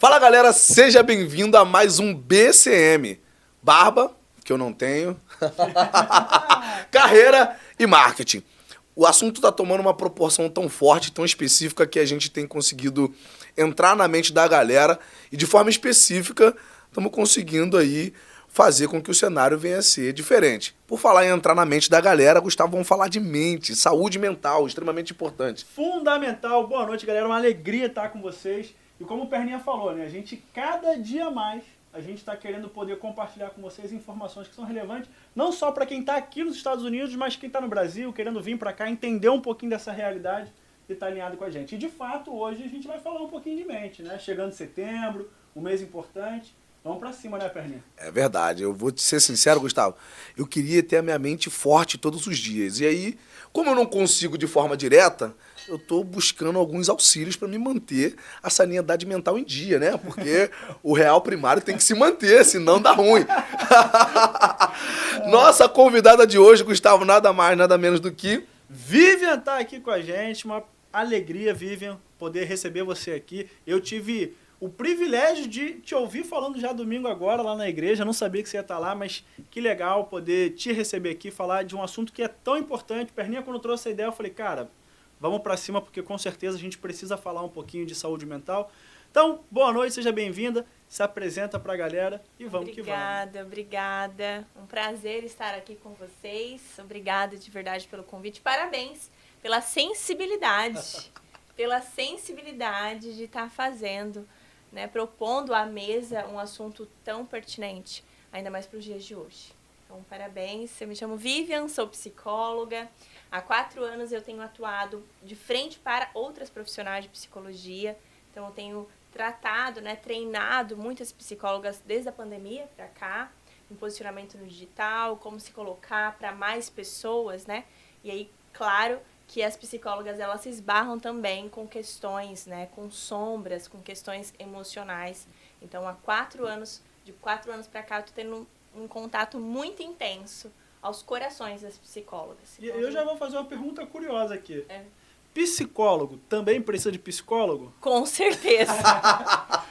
Fala galera, seja bem-vindo a mais um BCM. Barba, que eu não tenho, carreira e marketing. O assunto está tomando uma proporção tão forte, tão específica, que a gente tem conseguido entrar na mente da galera e de forma específica estamos conseguindo aí fazer com que o cenário venha a ser diferente. Por falar em entrar na mente da galera, Gustavo, vamos falar de mente, saúde mental, extremamente importante. Fundamental. Boa noite, galera. Uma alegria estar com vocês. E como o Perninha falou, né? A gente, cada dia mais, a gente está querendo poder compartilhar com vocês informações que são relevantes, não só para quem está aqui nos Estados Unidos, mas quem está no Brasil, querendo vir para cá, entender um pouquinho dessa realidade e estar alinhado com a gente. E, de fato, hoje a gente vai falar um pouquinho de mente, né? Chegando setembro, um mês importante. Vamos pra cima, né, Perninha? É verdade, eu vou te ser sincero, Gustavo, eu queria ter a minha mente forte todos os dias. E aí, como eu não consigo de forma direta, eu tô buscando alguns auxílios para me manter a sanidade mental em dia, né? Porque o real primário tem que se manter, senão dá ruim. Nossa convidada de hoje, Gustavo, nada mais, nada menos do que... Vivian tá aqui com a gente, uma alegria, Vivian, poder receber você aqui. Eu tive o privilégio de te ouvir falando já domingo agora lá na igreja, não sabia que você ia estar lá, mas que legal poder te receber aqui, falar de um assunto que é tão importante. Perninha, quando trouxe a ideia, eu falei, cara, vamos pra cima, porque com certeza a gente precisa falar um pouquinho de saúde mental. Então, boa noite, seja bem-vinda, se apresenta pra galera e vamos que vamos. Obrigada. Um prazer estar aqui com vocês. Obrigada de verdade pelo convite. Parabéns pela sensibilidade. Pela sensibilidade de estar fazendo, né, propondo à mesa um assunto tão pertinente, ainda mais para os dias de hoje. Então, parabéns. Eu me chamo Vivian, sou psicóloga. Há 4 anos eu tenho atuado de frente para outras profissionais de psicologia. Então, eu tenho tratado, né, treinado muitas psicólogas desde a pandemia para cá, em posicionamento no digital, como se colocar para mais pessoas, né? E aí, claro, que as psicólogas, elas se esbarram também com questões, né, com sombras, com questões emocionais. Então, há 4 anos, de 4 anos para cá, eu tô tendo um contato muito intenso aos corações das psicólogas. E eu já vou fazer uma pergunta curiosa aqui. É. Psicólogo também precisa de psicólogo? Com certeza.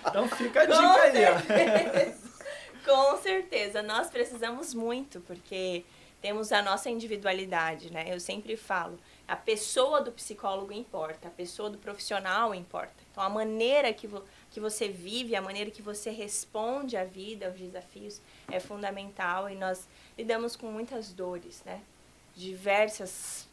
Então fica a dica aí, ó. Com certeza. Nós precisamos muito, porque temos a nossa individualidade, né? Eu sempre falo, a pessoa do psicólogo importa, a pessoa do profissional importa. Então, a maneira que você vive, a maneira que você responde à vida, aos desafios, é fundamental. E nós lidamos com muitas dores, né? Diversas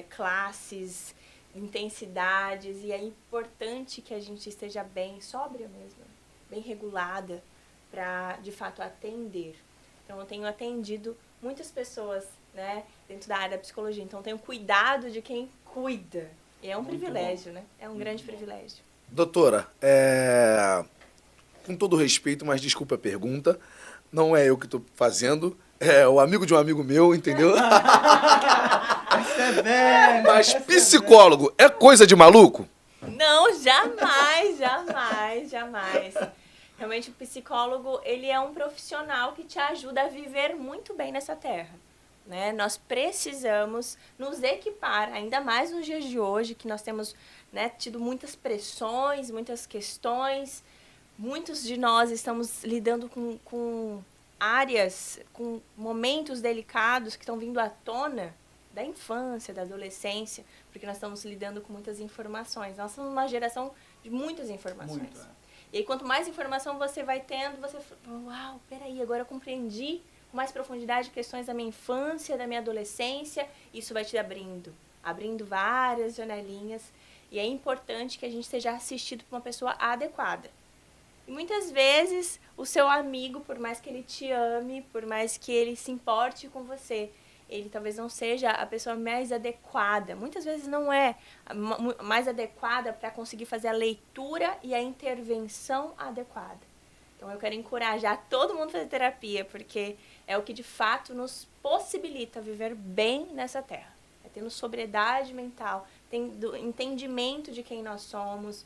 classes, intensidades. E é importante que a gente esteja bem, sóbria mesmo, bem regulada, para, de fato, atender. Então, eu tenho atendido muitas pessoas, né, dentro da área da psicologia. Então, tenho cuidado de quem cuida. E é um privilégio, né? É um grande privilégio. Doutora, com todo respeito, mas desculpa a pergunta, não é eu que estou fazendo, é o amigo de um amigo meu, entendeu? Essa é velho. Mas psicólogo é coisa de maluco? Não, jamais, jamais, jamais. Realmente, o psicólogo, ele é um profissional que te ajuda a viver muito bem nessa terra, né? Nós precisamos nos equipar, ainda mais nos dias de hoje, que nós temos, né, tido muitas pressões, muitas questões. Muitos de nós estamos lidando com áreas, com momentos delicados que estão vindo à tona da infância, da adolescência, porque nós estamos lidando com muitas informações. Nós somos uma geração de muitas informações. Muito, E aí, quanto mais informação você vai tendo, você fala, uau, peraí, agora eu compreendi com mais profundidade questões da minha infância, da minha adolescência. Isso vai te abrindo várias janelinhas. E é importante que a gente seja assistido por uma pessoa adequada. E muitas vezes, o seu amigo, por mais que ele te ame, por mais que ele se importe com você, ele talvez não seja a pessoa mais adequada. Muitas vezes não é a mais adequada para conseguir fazer a leitura e a intervenção adequada. Então, eu quero encorajar todo mundo a fazer terapia, porque é o que de fato nos possibilita viver bem nessa terra. É tendo sobriedade mental, tendo entendimento de quem nós somos,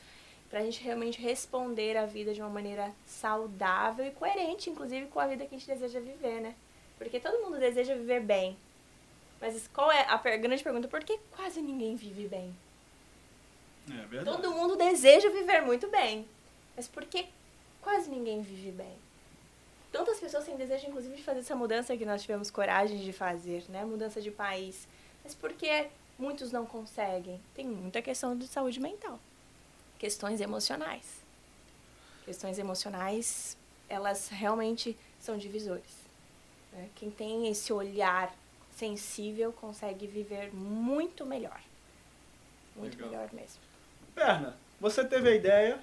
para a gente realmente responder à vida de uma maneira saudável e coerente, inclusive com a vida que a gente deseja viver, né? Porque todo mundo deseja viver bem. Mas qual é a grande pergunta? Por que quase ninguém vive bem? É verdade. Todo mundo deseja viver muito bem. mas porque quase ninguém vive bem. Tantas pessoas têm desejo, inclusive, de fazer essa mudança que nós tivemos coragem de fazer, né? Mudança de país. Mas por que muitos não conseguem? Tem muita questão de saúde mental. Questões emocionais. Questões emocionais, elas realmente são divisores. Né? Quem tem esse olhar sensível consegue viver muito melhor. Muito Legal. melhor mesmo. Perna, você teve a ideia,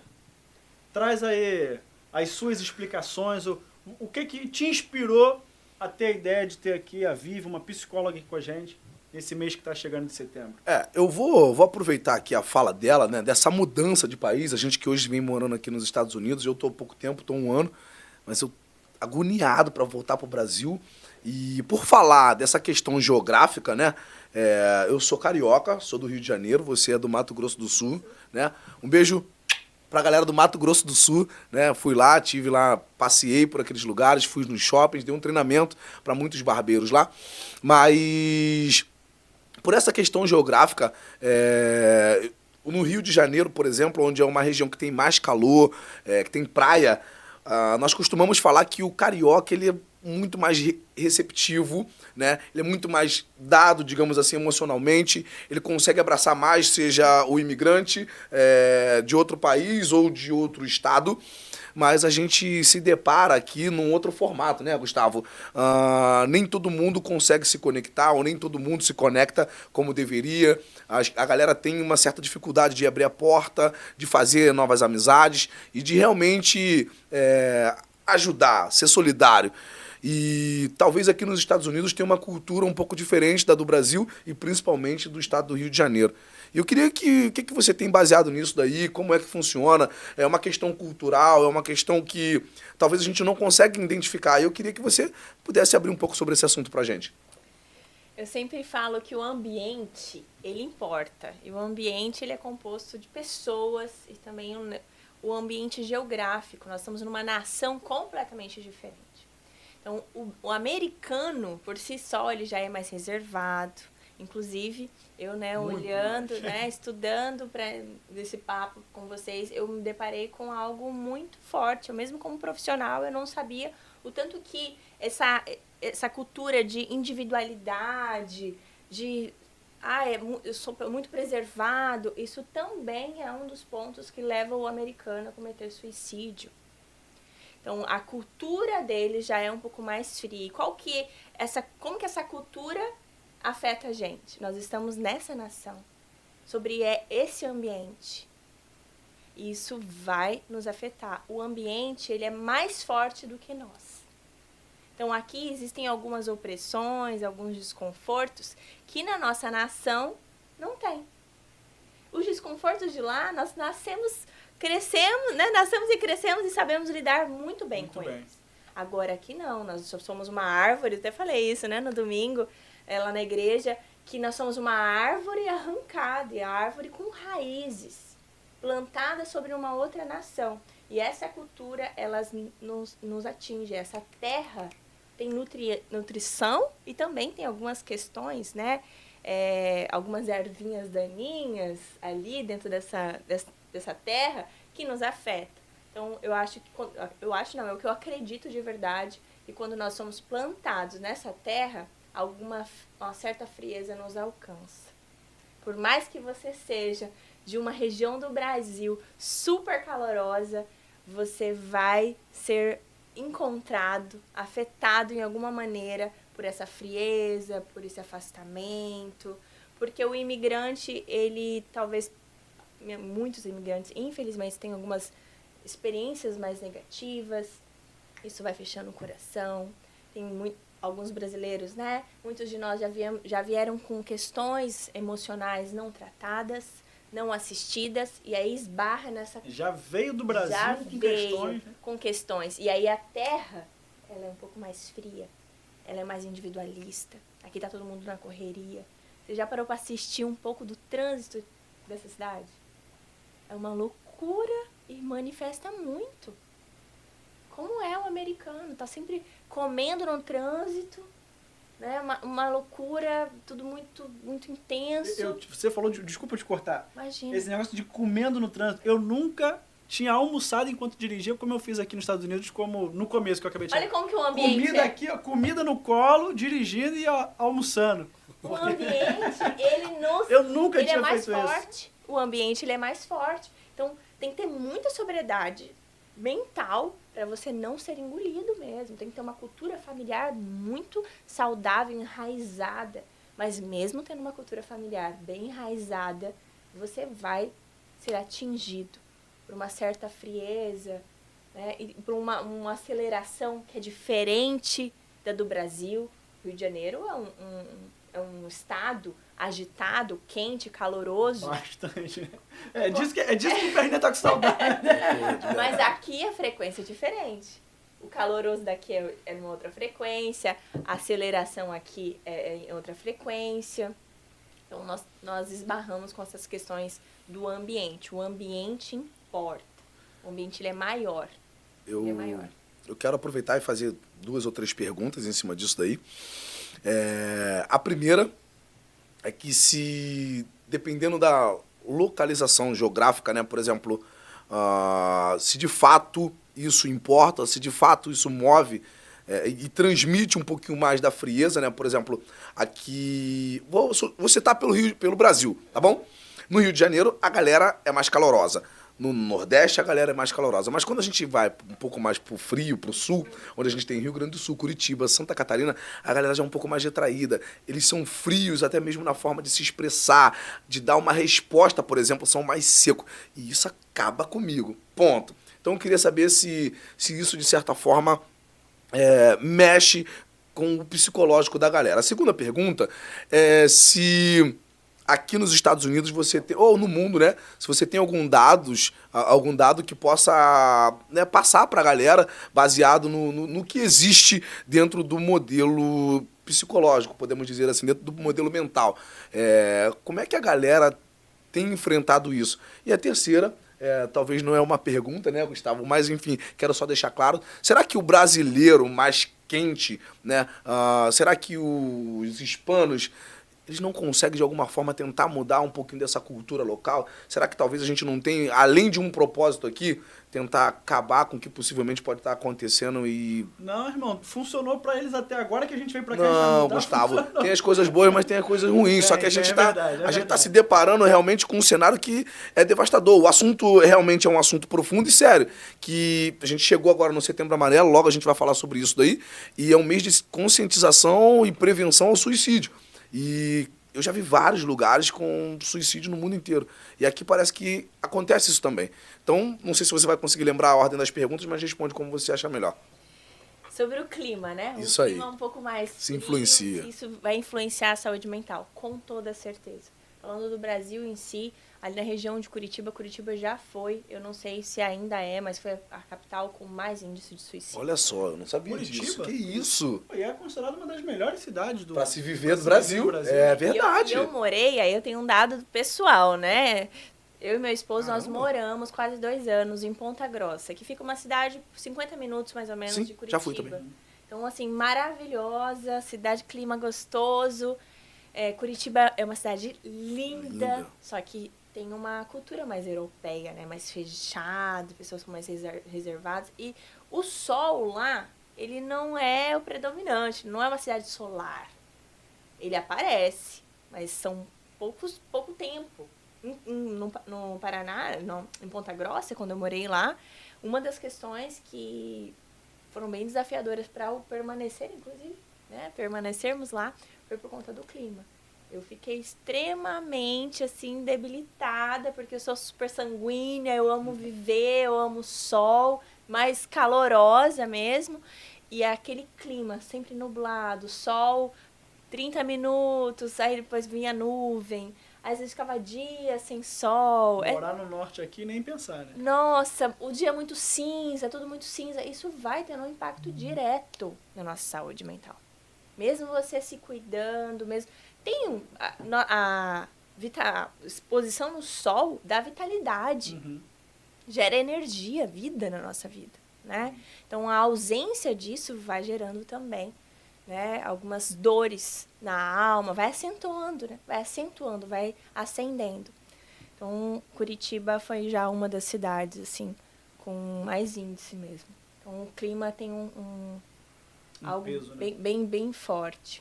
traz aí as suas explicações, o que te inspirou a ter a ideia de ter aqui a Vivi, uma psicóloga aqui com a gente, nesse mês que está chegando de setembro? Eu vou aproveitar aqui a fala dela, né, dessa mudança de país. A gente que hoje vem morando aqui nos Estados Unidos, eu estou há pouco tempo, estou 1 ano, mas eu agoniado para voltar para o Brasil. E por falar dessa questão geográfica, né, eu sou carioca, sou do Rio de Janeiro, você é do Mato Grosso do Sul, né? Um beijo pra galera do Mato Grosso do Sul, né? Fui lá, tive lá, passei por aqueles lugares, fui nos shoppings, dei um treinamento para muitos barbeiros lá. Mas por essa questão geográfica, no Rio de Janeiro, por exemplo, onde é uma região que tem mais calor, que tem praia, nós costumamos falar que o carioca ele é muito mais receptivo, né? Ele é muito mais dado, digamos assim, emocionalmente. Ele consegue abraçar mais, seja o imigrante de outro país ou de outro estado. Mas a gente se depara aqui num outro formato, né, Gustavo? Nem todo mundo consegue se conectar, ou nem todo mundo se conecta como deveria. A galera tem uma certa dificuldade de abrir a porta, de fazer novas amizades e de realmente ajudar, ser solidário. E talvez aqui nos Estados Unidos tenha uma cultura um pouco diferente da do Brasil e principalmente do estado do Rio de Janeiro. E eu queria que você tem baseado nisso daí, como é que funciona, é uma questão cultural, é uma questão que talvez a gente não consegue identificar. Eu queria que você pudesse abrir um pouco sobre esse assunto pra gente. Eu sempre falo que o ambiente, ele importa. E o ambiente, ele é composto de pessoas e também o ambiente geográfico. Nós estamos numa nação completamente diferente. Então, o americano, por si só, ele já é mais reservado. Inclusive, eu, olhando, estudando para esse papo com vocês, eu me deparei com algo muito forte. Eu mesmo como profissional, eu não sabia o tanto que essa cultura de individualidade, eu sou muito preservado, isso também é um dos pontos que leva o americano a cometer suicídio. Então, a cultura deles já é um pouco mais fria. Como que essa cultura afeta a gente? Nós estamos nessa nação, sobre esse ambiente. E isso vai nos afetar. O ambiente, ele é mais forte do que nós. Então, aqui existem algumas opressões, alguns desconfortos que na nossa nação não tem. Os desconfortos de lá, nós crescemos e crescemos e sabemos lidar muito bem com eles. Agora aqui não, nós somos uma árvore, até falei isso, no domingo, lá na igreja, que nós somos uma árvore arrancada, e a árvore com raízes, plantada sobre uma outra nação. E essa cultura, elas nos atinge, essa terra tem nutrição e também tem algumas questões, algumas ervinhas daninhas ali dentro dessa terra que nos afeta. Então, é o que eu acredito de verdade, e quando nós somos plantados nessa terra, uma certa frieza nos alcança. Por mais que você seja de uma região do Brasil super calorosa, você vai ser encontrado, afetado em alguma maneira por essa frieza, por esse afastamento, porque o imigrante, muitos imigrantes, infelizmente, têm algumas experiências mais negativas, isso vai fechando o coração. Tem alguns brasileiros, muitos de nós já vieram com questões emocionais não tratadas, não assistidas, e aí esbarra nessa... Já veio do Brasil com questões. E aí a terra, ela é um pouco mais fria, ela é mais individualista. Aqui tá todo mundo na correria. Você já parou para assistir um pouco do trânsito dessa cidade? É uma loucura e manifesta muito. Como é o americano? Tá sempre comendo no trânsito, uma loucura, tudo muito, muito intenso. Você falou, desculpa te cortar. Imagina. Esse negócio de comendo no trânsito. Eu nunca tinha almoçado enquanto dirigia, como eu fiz aqui nos Estados Unidos, como no começo que eu acabei de Olha como que o ambiente comida aqui, ó, comida no colo, dirigindo e ó, almoçando. O ambiente, ele nos... Eu nunca ele tinha é mais feito isso. forte. O ambiente, ele é mais forte. Então, tem que ter muita sobriedade mental para você não ser engolido mesmo. Tem que ter uma cultura familiar muito saudável, enraizada. Mas mesmo tendo uma cultura familiar bem enraizada, você vai ser atingido por uma certa frieza, né? E por uma aceleração que é diferente da do Brasil. Rio de Janeiro é um estado agitado, quente, caloroso. Bastante. É disso que o Perninha tá com saudade. Mas aqui a frequência é diferente. O caloroso daqui é uma outra frequência, a aceleração aqui é em outra frequência. Então, nós esbarramos com essas questões do ambiente. O ambiente importa. O ambiente ele é maior. Ele é maior. Eu quero aproveitar e fazer 2 ou 3 perguntas em cima disso daí. A primeira é que dependendo da localização geográfica, né, por exemplo, se de fato isso importa, se de fato isso move e transmite um pouquinho mais da frieza, né? Por exemplo, aqui... Vou citar pelo Brasil, tá bom? No Rio de Janeiro, a galera é mais calorosa. No Nordeste, a galera é mais calorosa. Mas quando a gente vai um pouco mais pro frio, pro sul, onde a gente tem Rio Grande do Sul, Curitiba, Santa Catarina, a galera já é um pouco mais retraída. Eles são frios até mesmo na forma de se expressar, de dar uma resposta, por exemplo, são mais secos. E isso acaba comigo. Ponto. Então eu queria saber se isso, de certa forma, mexe com o psicológico da galera. A segunda pergunta é se aqui nos Estados Unidos você tem, ou no mundo, né, se você tem algum dado que possa, né, passar para a galera baseado no que existe dentro do modelo psicológico, podemos dizer assim, dentro do modelo mental. Como é que a galera tem enfrentado isso? E a terceira... talvez não é uma pergunta, né, Gustavo? Mas, enfim, quero só deixar claro. Será que o brasileiro mais quente, né? Será que os hispanos, eles não conseguem, de alguma forma, tentar mudar um pouquinho dessa cultura local? Será que talvez a gente não tenha, além de um propósito aqui, tentar acabar com o que possivelmente pode estar acontecendo e... Não, irmão, funcionou pra eles até agora que a gente veio pra cá. Não, Gustavo, funcionou. Tem as coisas boas, mas tem as coisas ruins. Só que a gente tá se deparando realmente com um cenário que é devastador. O assunto realmente é um assunto profundo e sério, que a gente chegou agora no Setembro Amarelo, logo a gente vai falar sobre isso daí, e é um mês de conscientização e prevenção ao suicídio. E eu já vi vários lugares com suicídio no mundo inteiro. E aqui parece que acontece isso também. Então, não sei se você vai conseguir lembrar a ordem das perguntas, mas responde como você achar melhor. Sobre o clima, né? Isso aí. O clima é um pouco mais se influencia. Isso vai influenciar a saúde mental, com toda certeza. Falando do Brasil em si, ali na região de Curitiba já foi, eu não sei se ainda é, mas foi a capital com mais índice de suicídio. Olha só, eu não sabia disso. Que isso? E é considerada uma das melhores cidades do... Pra se viver do Brasil. É verdade. Eu morei, aí eu tenho um dado pessoal, né? Eu e meu esposo, nós moramos quase 2 anos em Ponta Grossa, que fica uma cidade 50 minutos mais ou menos de Curitiba. Já fui também. Então, assim, maravilhosa, cidade, clima gostoso. Curitiba é uma cidade linda, só que tem uma cultura mais europeia, né? Mais fechada, pessoas com mais reservadas. E o sol lá, ele não é o predominante, não é uma cidade solar. Ele aparece, mas são pouco tempo. No Paraná, em Ponta Grossa, quando eu morei lá, uma das questões que foram bem desafiadoras para o permanecer, inclusive, né? Permanecermos lá, foi por conta do clima. Eu fiquei extremamente, assim, debilitada, porque eu sou super sanguínea, eu amo viver, eu amo sol, mais calorosa mesmo. E é aquele clima sempre nublado, sol, 30 minutos, aí depois vinha nuvem. Às vezes ficava dias sem sol. Morar no norte aqui, nem pensar, né? Nossa, o dia é muito cinza, tudo muito cinza. Isso vai tendo um impacto direto na nossa saúde mental. Mesmo você se cuidando, mesmo... Tem a exposição no sol dá vitalidade. Uhum. Gera energia, vida na nossa vida, né? Então, a ausência disso vai gerando também, né, algumas dores na alma, vai acentuando, né? Vai acendendo. Então, Curitiba foi já uma das cidades, assim, com mais índice mesmo. Então, o clima tem algo peso, né? bem forte.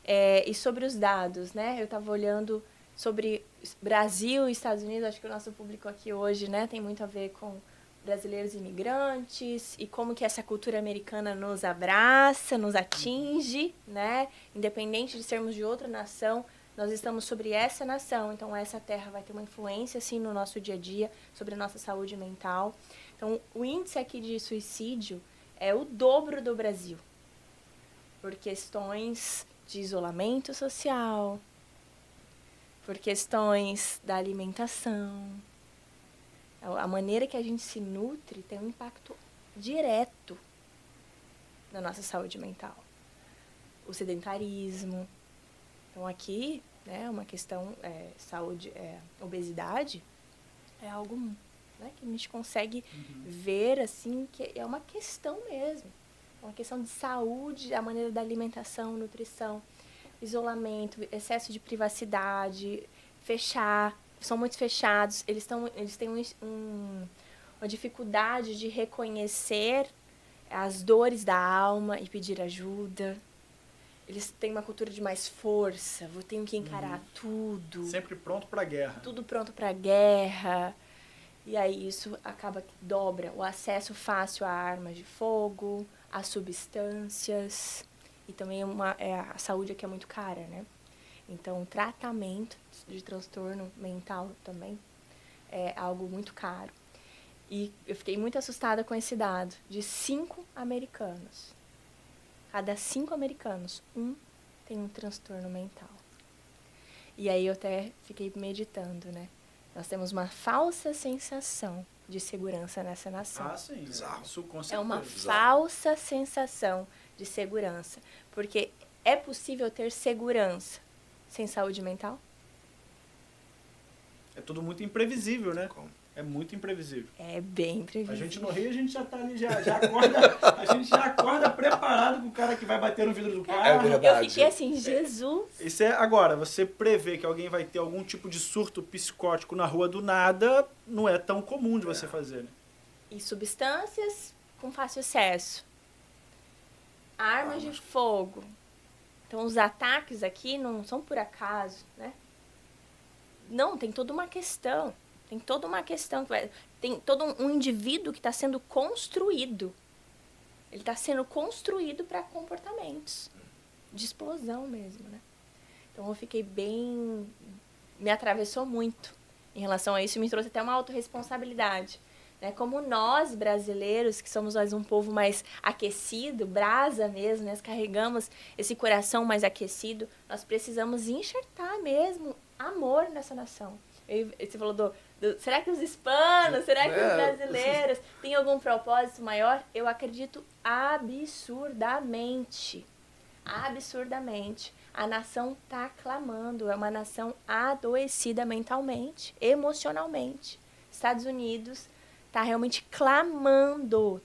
E sobre os dados, né? Eu estava olhando sobre Brasil e Estados Unidos, acho que o nosso público aqui hoje, né, tem muito a ver com brasileiros imigrantes e como que essa cultura americana nos abraça, nos atinge, né? Independente de sermos de outra nação, nós estamos sobre essa nação, então essa terra vai ter uma influência, assim, no nosso dia a dia, sobre a nossa saúde mental. Então, o índice aqui de suicídio é o dobro do Brasil, por questões de isolamento social, por questões da alimentação. A maneira que a gente se nutre tem um impacto direto na nossa saúde mental. O sedentarismo. Então, aqui, né, uma questão, saúde, obesidade, é algo, né, que a gente consegue ver, assim, que é uma questão mesmo. É uma questão de saúde, a maneira da alimentação, nutrição, isolamento, excesso de privacidade, são muito fechados, eles têm uma dificuldade de reconhecer as dores da alma e pedir ajuda. Eles têm uma cultura de mais força, tenho que encarar tudo. Sempre pronto para a guerra. Tudo pronto para a guerra. E aí isso acaba que dobra o acesso fácil a armas de fogo, a substâncias. E também a saúde aqui é muito cara, né? Então, o tratamento de transtorno mental também é algo muito caro. E eu fiquei muito assustada com esse dado, de 5 americanos. Cada 5 americanos, um tem um transtorno mental. E aí eu até fiquei meditando, né? Nós temos uma falsa sensação de segurança nessa nação. Ah, sim. Isso, com certeza. É uma falsa sensação de segurança. Porque é possível ter segurança sem saúde mental? É tudo muito imprevisível, né? Como? É muito imprevisível. É bem imprevisível. A gente no Rio, a gente já tá ali, já acorda, a gente já acorda preparado com o cara que vai bater no vidro do carro. É verdade. Eu fiquei assim, Jesus. Isso agora, você prevê que alguém vai ter algum tipo de surto psicótico na rua do nada, não é tão comum de você fazer, né? E substâncias com fácil acesso. Armas de fogo. Então, os ataques aqui não são por acaso, né? Não, tem toda uma questão. Tem toda uma questão. Tem todo um indivíduo que está sendo construído. Ele está sendo construído para comportamentos de explosão mesmo, né? Então, eu fiquei bem... Me atravessou muito em relação a isso e me trouxe até uma autorresponsabilidade. Né? Como nós, brasileiros, que somos nós um povo mais aquecido, brasa mesmo, nós carregamos esse coração mais aquecido, nós precisamos enxertar mesmo amor nessa nação. Você falou será que os hispanos, será que os brasileiros têm algum propósito maior? Eu acredito absurdamente. Absurdamente. A nação está clamando, é uma nação adoecida mentalmente, emocionalmente. Estados Unidos está realmente clamando.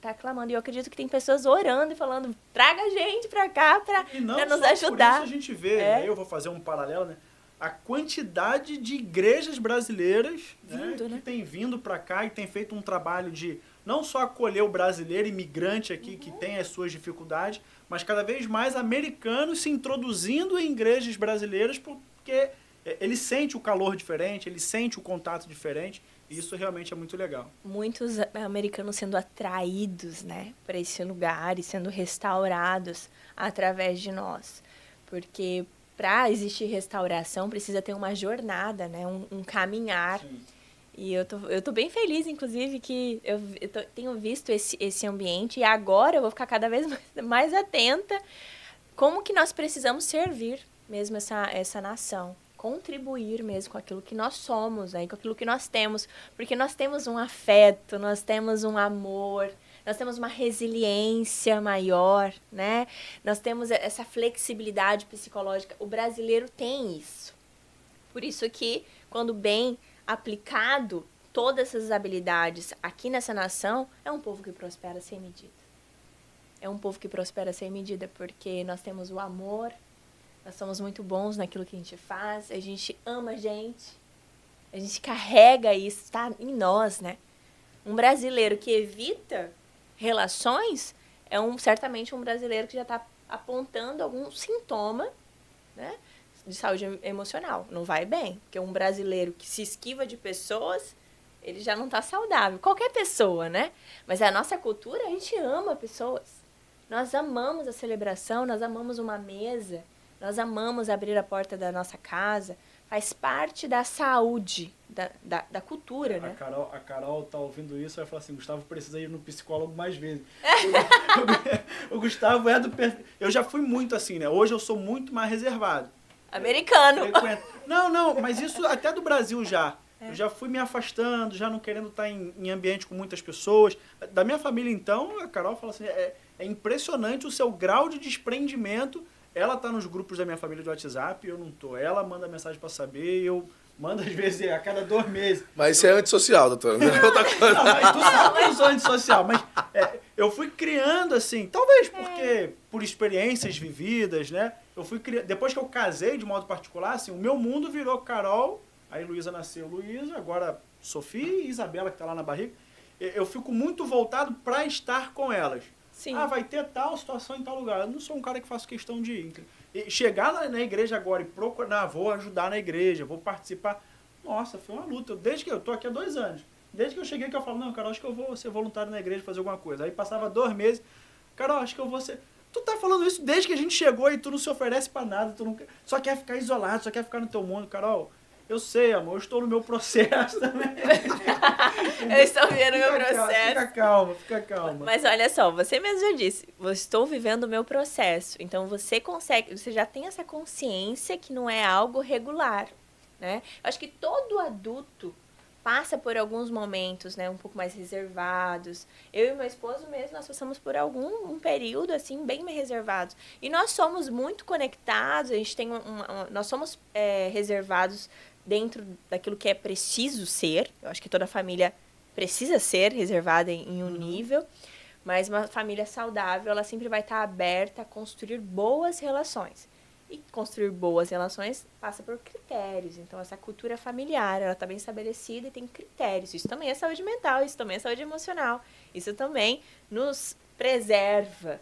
E eu acredito que tem pessoas orando e falando, traga a gente para cá para nos ajudar. Por isso a gente vê, aí eu vou fazer um paralelo, né? A quantidade de igrejas brasileiras que tem vindo para cá e tem feito um trabalho de não só acolher o brasileiro imigrante aqui que tem as suas dificuldades, mas cada vez mais americanos se introduzindo em igrejas brasileiras porque ele sente o calor diferente, ele sente o contato diferente e isso realmente é muito legal. Muitos americanos sendo atraídos, né, para esse lugar e sendo restaurados através de nós, porque para existir restauração, precisa ter uma jornada, né? Um caminhar. Sim. E eu tô bem feliz, inclusive, que eu tenho visto esse ambiente. E agora eu vou ficar cada vez mais atenta como que nós precisamos servir mesmo essa nação. Contribuir mesmo com aquilo que nós somos, né? Com aquilo que nós temos. Porque nós temos um afeto, nós temos um amor... Nós temos uma resiliência maior, né? Nós temos essa flexibilidade psicológica. O brasileiro tem isso. Por isso que, quando bem aplicado, todas essas habilidades aqui nessa nação, é um povo que prospera sem medida. É um povo que prospera sem medida, porque nós temos o amor, nós somos muito bons naquilo que a gente faz, a gente ama a gente, A gente carrega isso, tá em nós, né? Um brasileiro que evita relações certamente um brasileiro que já está apontando algum sintoma, né, de saúde emocional. Não vai bem, porque um brasileiro que se esquiva de pessoas, ele já não está saudável. Qualquer pessoa, né? Mas a nossa cultura, a gente ama pessoas. Nós amamos a celebração, nós amamos uma mesa, nós amamos abrir a porta da nossa casa. Faz parte da saúde, da cultura, né? A Carol tá ouvindo isso e vai falar assim, Gustavo precisa ir no psicólogo mais vezes. O Gustavo é do perfil. Eu já fui muito assim, né? Hoje eu sou muito mais reservado. Americano. Não, mas isso até do Brasil já. Eu já fui me afastando, já não querendo estar em ambiente com muitas pessoas. Da minha família, então, a Carol fala assim, é impressionante o seu grau de desprendimento. Ela tá nos grupos da minha família de WhatsApp, eu não tô. Ela manda mensagem pra saber, eu mando às vezes a cada 2 meses. Mas isso é antissocial, doutor. Não é outra coisa. Não, mas tu sabe que eu sou antissocial, mas eu fui criando assim, talvez porque por experiências vividas, né? Eu fui criando, depois que eu casei de modo particular, assim, o meu mundo virou Carol, aí Luísa nasceu Luísa, agora Sofia e Isabela que tá lá na barriga. Eu fico muito voltado pra estar com elas. Sim. Vai ter tal situação em tal lugar. Eu não sou um cara que faço questão de ir. E chegar na igreja agora e procurar, vou ajudar na igreja, vou participar. Nossa, foi uma luta. Desde que eu tô aqui há 2 anos. Desde que eu cheguei que eu falo, não, Carol, acho que eu vou ser voluntário na igreja, fazer alguma coisa. Aí passava 2 meses, Carol, acho que eu vou ser... Tu tá falando isso desde que a gente chegou e tu não se oferece pra nada, tu não... só quer ficar isolado, só quer ficar no teu mundo. Carol, eu sei, amor, eu estou no meu processo também. Eu estou vivendo o meu processo. Fica calma. Mas olha só, você mesmo já disse, eu estou vivendo o meu processo. Então você já tem essa consciência que não é algo regular, né? Eu acho que todo adulto passa por alguns momentos, né, um pouco mais reservados. Eu e meu esposo mesmo, nós passamos por um período, assim, bem mais reservados. E nós somos muito conectados, a gente tem nós somos reservados dentro daquilo que é preciso ser. Eu acho que toda família precisa ser reservada em um nível, mas uma família saudável, ela sempre vai estar aberta a construir boas relações. E construir boas relações passa por critérios. Então, essa cultura familiar, ela está bem estabelecida e tem critérios. Isso também é saúde mental, isso também é saúde emocional. Isso também nos preserva,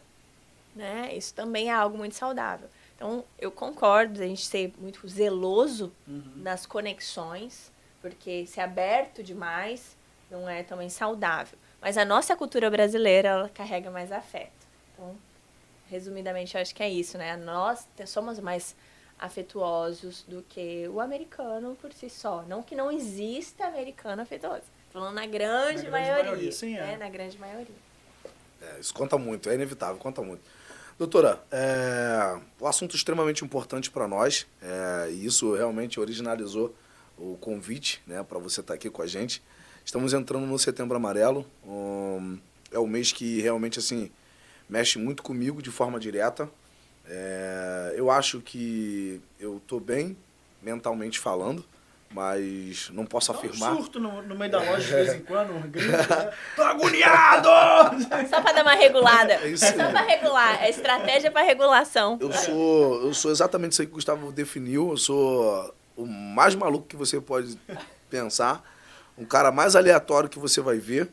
né? Isso também é algo muito saudável. Então, eu concordo a gente ser muito zeloso nas conexões, porque ser aberto demais não é também saudável. Mas a nossa cultura brasileira, ela carrega mais afeto. Então, resumidamente, eu acho que é isso, né? Nós somos mais afetuosos do que o americano por si só. Não que não exista americano afetuoso. Falando na grande maioria. Sim, né? Na grande maioria. Isso conta muito, é inevitável, conta muito. Doutora, um assunto extremamente importante para nós, e isso realmente originalizou o convite, né, para você estar aqui com a gente. Estamos entrando no Setembro Amarelo, é o mês que realmente assim mexe muito comigo de forma direta. Eu acho que eu estou bem mentalmente falando, mas não posso afirmar. Um surto no meio da loja de vez em quando, um grito, né? Tô agoniado! Só para dar uma regulada. É isso Só aí. para regular. É estratégia para regulação. Eu sou exatamente isso aí que o Gustavo definiu. Eu sou o mais maluco que você pode pensar. Um cara mais aleatório que você vai ver.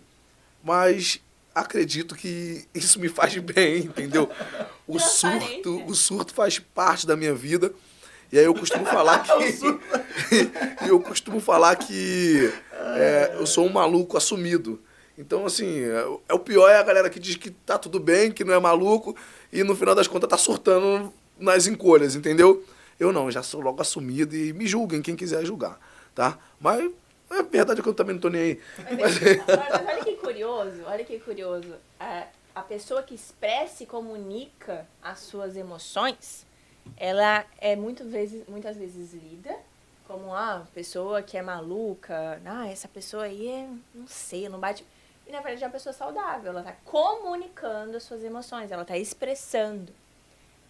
Mas acredito que isso me faz bem, entendeu? O surto faz parte da minha vida. E aí eu costumo falar que eu sou um maluco assumido. Então, assim, o pior é a galera que diz que tá tudo bem, que não é maluco, e no final das contas tá surtando nas encolhas, entendeu? Eu não, já sou logo assumido e me julguem quem quiser julgar, tá? Mas a verdade é que eu também não tô nem aí. Mas olha que curioso. A pessoa que expressa e comunica as suas emoções, ela é muitas vezes lida como uma pessoa que é maluca. Essa pessoa aí não sei, não bate. E na verdade é uma pessoa saudável, ela está comunicando as suas emoções, ela está expressando.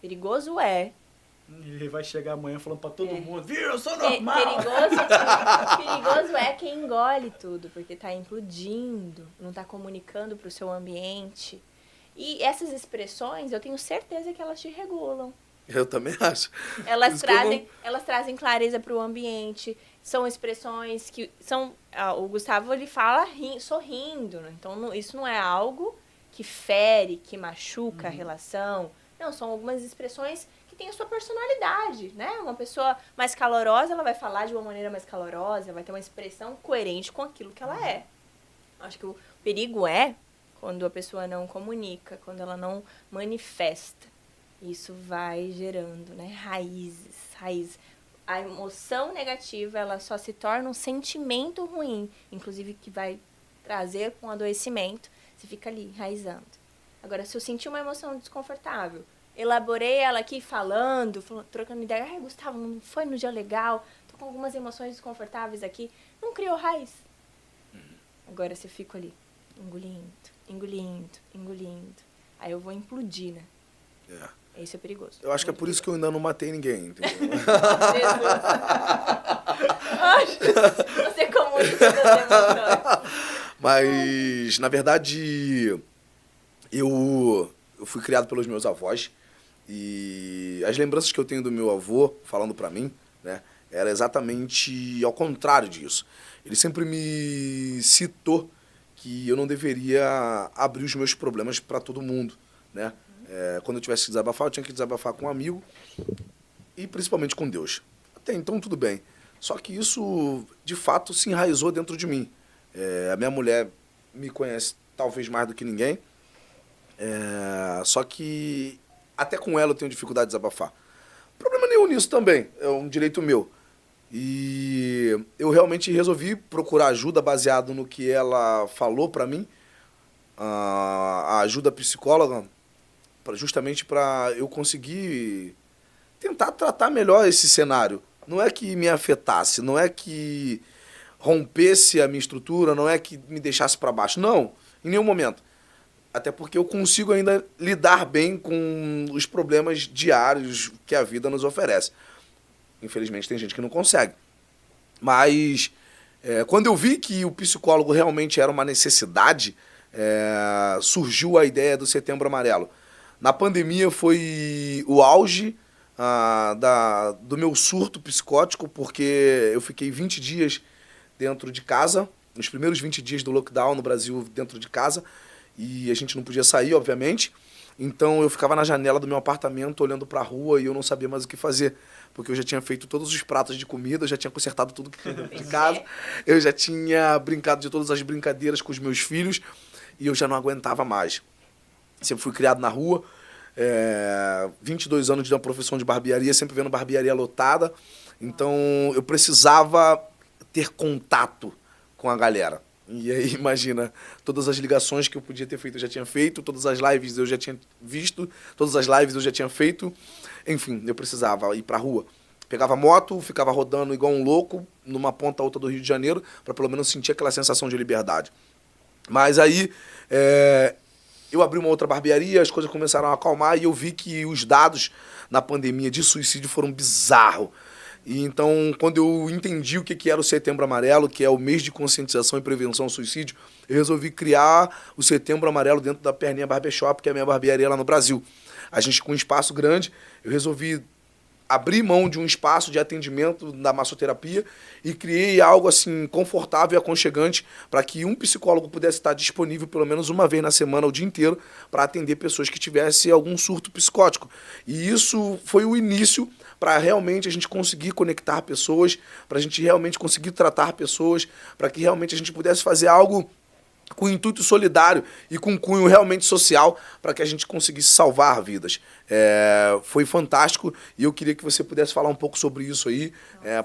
Perigoso é. Ele vai chegar amanhã falando pra todo mundo, viu, eu sou normal. Perigoso é quem engole tudo, porque está implodindo, não está comunicando para o seu ambiente. E essas expressões, eu tenho certeza que elas te regulam. Eu também acho. Elas trazem clareza para o ambiente, são expressões que são... O Gustavo, ele fala sorrindo, né? Então isso não é algo que fere, que machuca a relação. Não, são algumas expressões que têm a sua personalidade, né? Uma pessoa mais calorosa, ela vai falar de uma maneira mais calorosa, vai ter uma expressão coerente com aquilo que ela é. Acho que o perigo é quando a pessoa não comunica, quando ela não manifesta. Isso vai gerando, né, raízes. A emoção negativa, ela só se torna um sentimento ruim, inclusive que vai trazer com adoecimento, você fica ali, enraizando. Agora, se eu sentir uma emoção desconfortável, elaborei ela aqui falando, trocando ideia, ai, Gustavo, não foi no dia legal, tô com algumas emoções desconfortáveis aqui, não criou raiz. Agora, se eu fico ali, engolindo, aí eu vou implodir, né? Isso é perigoso. Eu acho que é por isso que eu ainda não matei ninguém, entendeu? Você comunica das emoções. Mas, na verdade, eu fui criado pelos meus avós e as lembranças que eu tenho do meu avô, falando pra mim, né, era exatamente ao contrário disso. Ele sempre me citou que eu não deveria abrir os meus problemas para todo mundo, né? Quando eu tivesse que desabafar, eu tinha que desabafar com um amigo e principalmente com Deus. Até então, tudo bem. Só que isso, de fato, se enraizou dentro de mim. A minha mulher me conhece talvez mais do que ninguém, só que até com ela eu tenho dificuldade de desabafar. Problema nenhum nisso também, é um direito meu. E eu realmente resolvi procurar ajuda baseado no que ela falou pra mim, a ajuda psicóloga, justamente para eu conseguir tentar tratar melhor esse cenário. Não é que me afetasse, não é que rompesse a minha estrutura, não é que me deixasse para baixo. Não, em nenhum momento. Até porque eu consigo ainda lidar bem com os problemas diários que a vida nos oferece. Infelizmente tem gente que não consegue. Mas quando eu vi que o psicólogo realmente era uma necessidade, surgiu a ideia do Setembro Amarelo. Na pandemia foi o auge do meu surto psicótico, porque eu fiquei 20 dias dentro de casa, nos primeiros 20 dias do lockdown no Brasil dentro de casa, e a gente não podia sair, obviamente. Então eu ficava na janela do meu apartamento olhando para a rua e eu não sabia mais o que fazer, porque eu já tinha feito todos os pratos de comida, eu já tinha consertado tudo que tinha dentro de casa, eu já tinha brincado de todas as brincadeiras com os meus filhos e eu já não aguentava mais. Sempre fui criado na rua, 22 anos de uma profissão de barbearia, sempre vendo barbearia lotada, então eu precisava ter contato com a galera. E aí, imagina, todas as ligações que eu podia ter feito eu já tinha feito, todas as lives eu já tinha visto, todas as lives eu já tinha feito. Enfim, eu precisava ir pra rua. Pegava moto, ficava rodando igual um louco, numa ponta a outra do Rio de Janeiro, para pelo menos sentir aquela sensação de liberdade. Mas aí, eu abri uma outra barbearia, as coisas começaram a acalmar e eu vi que os dados na pandemia de suicídio foram bizarros. E então, quando eu entendi o que era o Setembro Amarelo, que é o mês de conscientização e prevenção ao suicídio, eu resolvi criar o Setembro Amarelo dentro da Perninha Barbershop, que é a minha barbearia lá no Brasil. A gente, com um espaço grande, eu resolvi abrir mão de um espaço de atendimento da massoterapia e criei algo assim confortável e aconchegante para que um psicólogo pudesse estar disponível pelo menos uma vez na semana, o dia inteiro, para atender pessoas que tivessem algum surto psicótico. E isso foi o início para realmente a gente conseguir conectar pessoas, para a gente realmente conseguir tratar pessoas, para que realmente a gente pudesse fazer algo com intuito solidário e com cunho realmente social para que a gente conseguisse salvar vidas. Foi fantástico e eu queria que você pudesse falar um pouco sobre isso aí,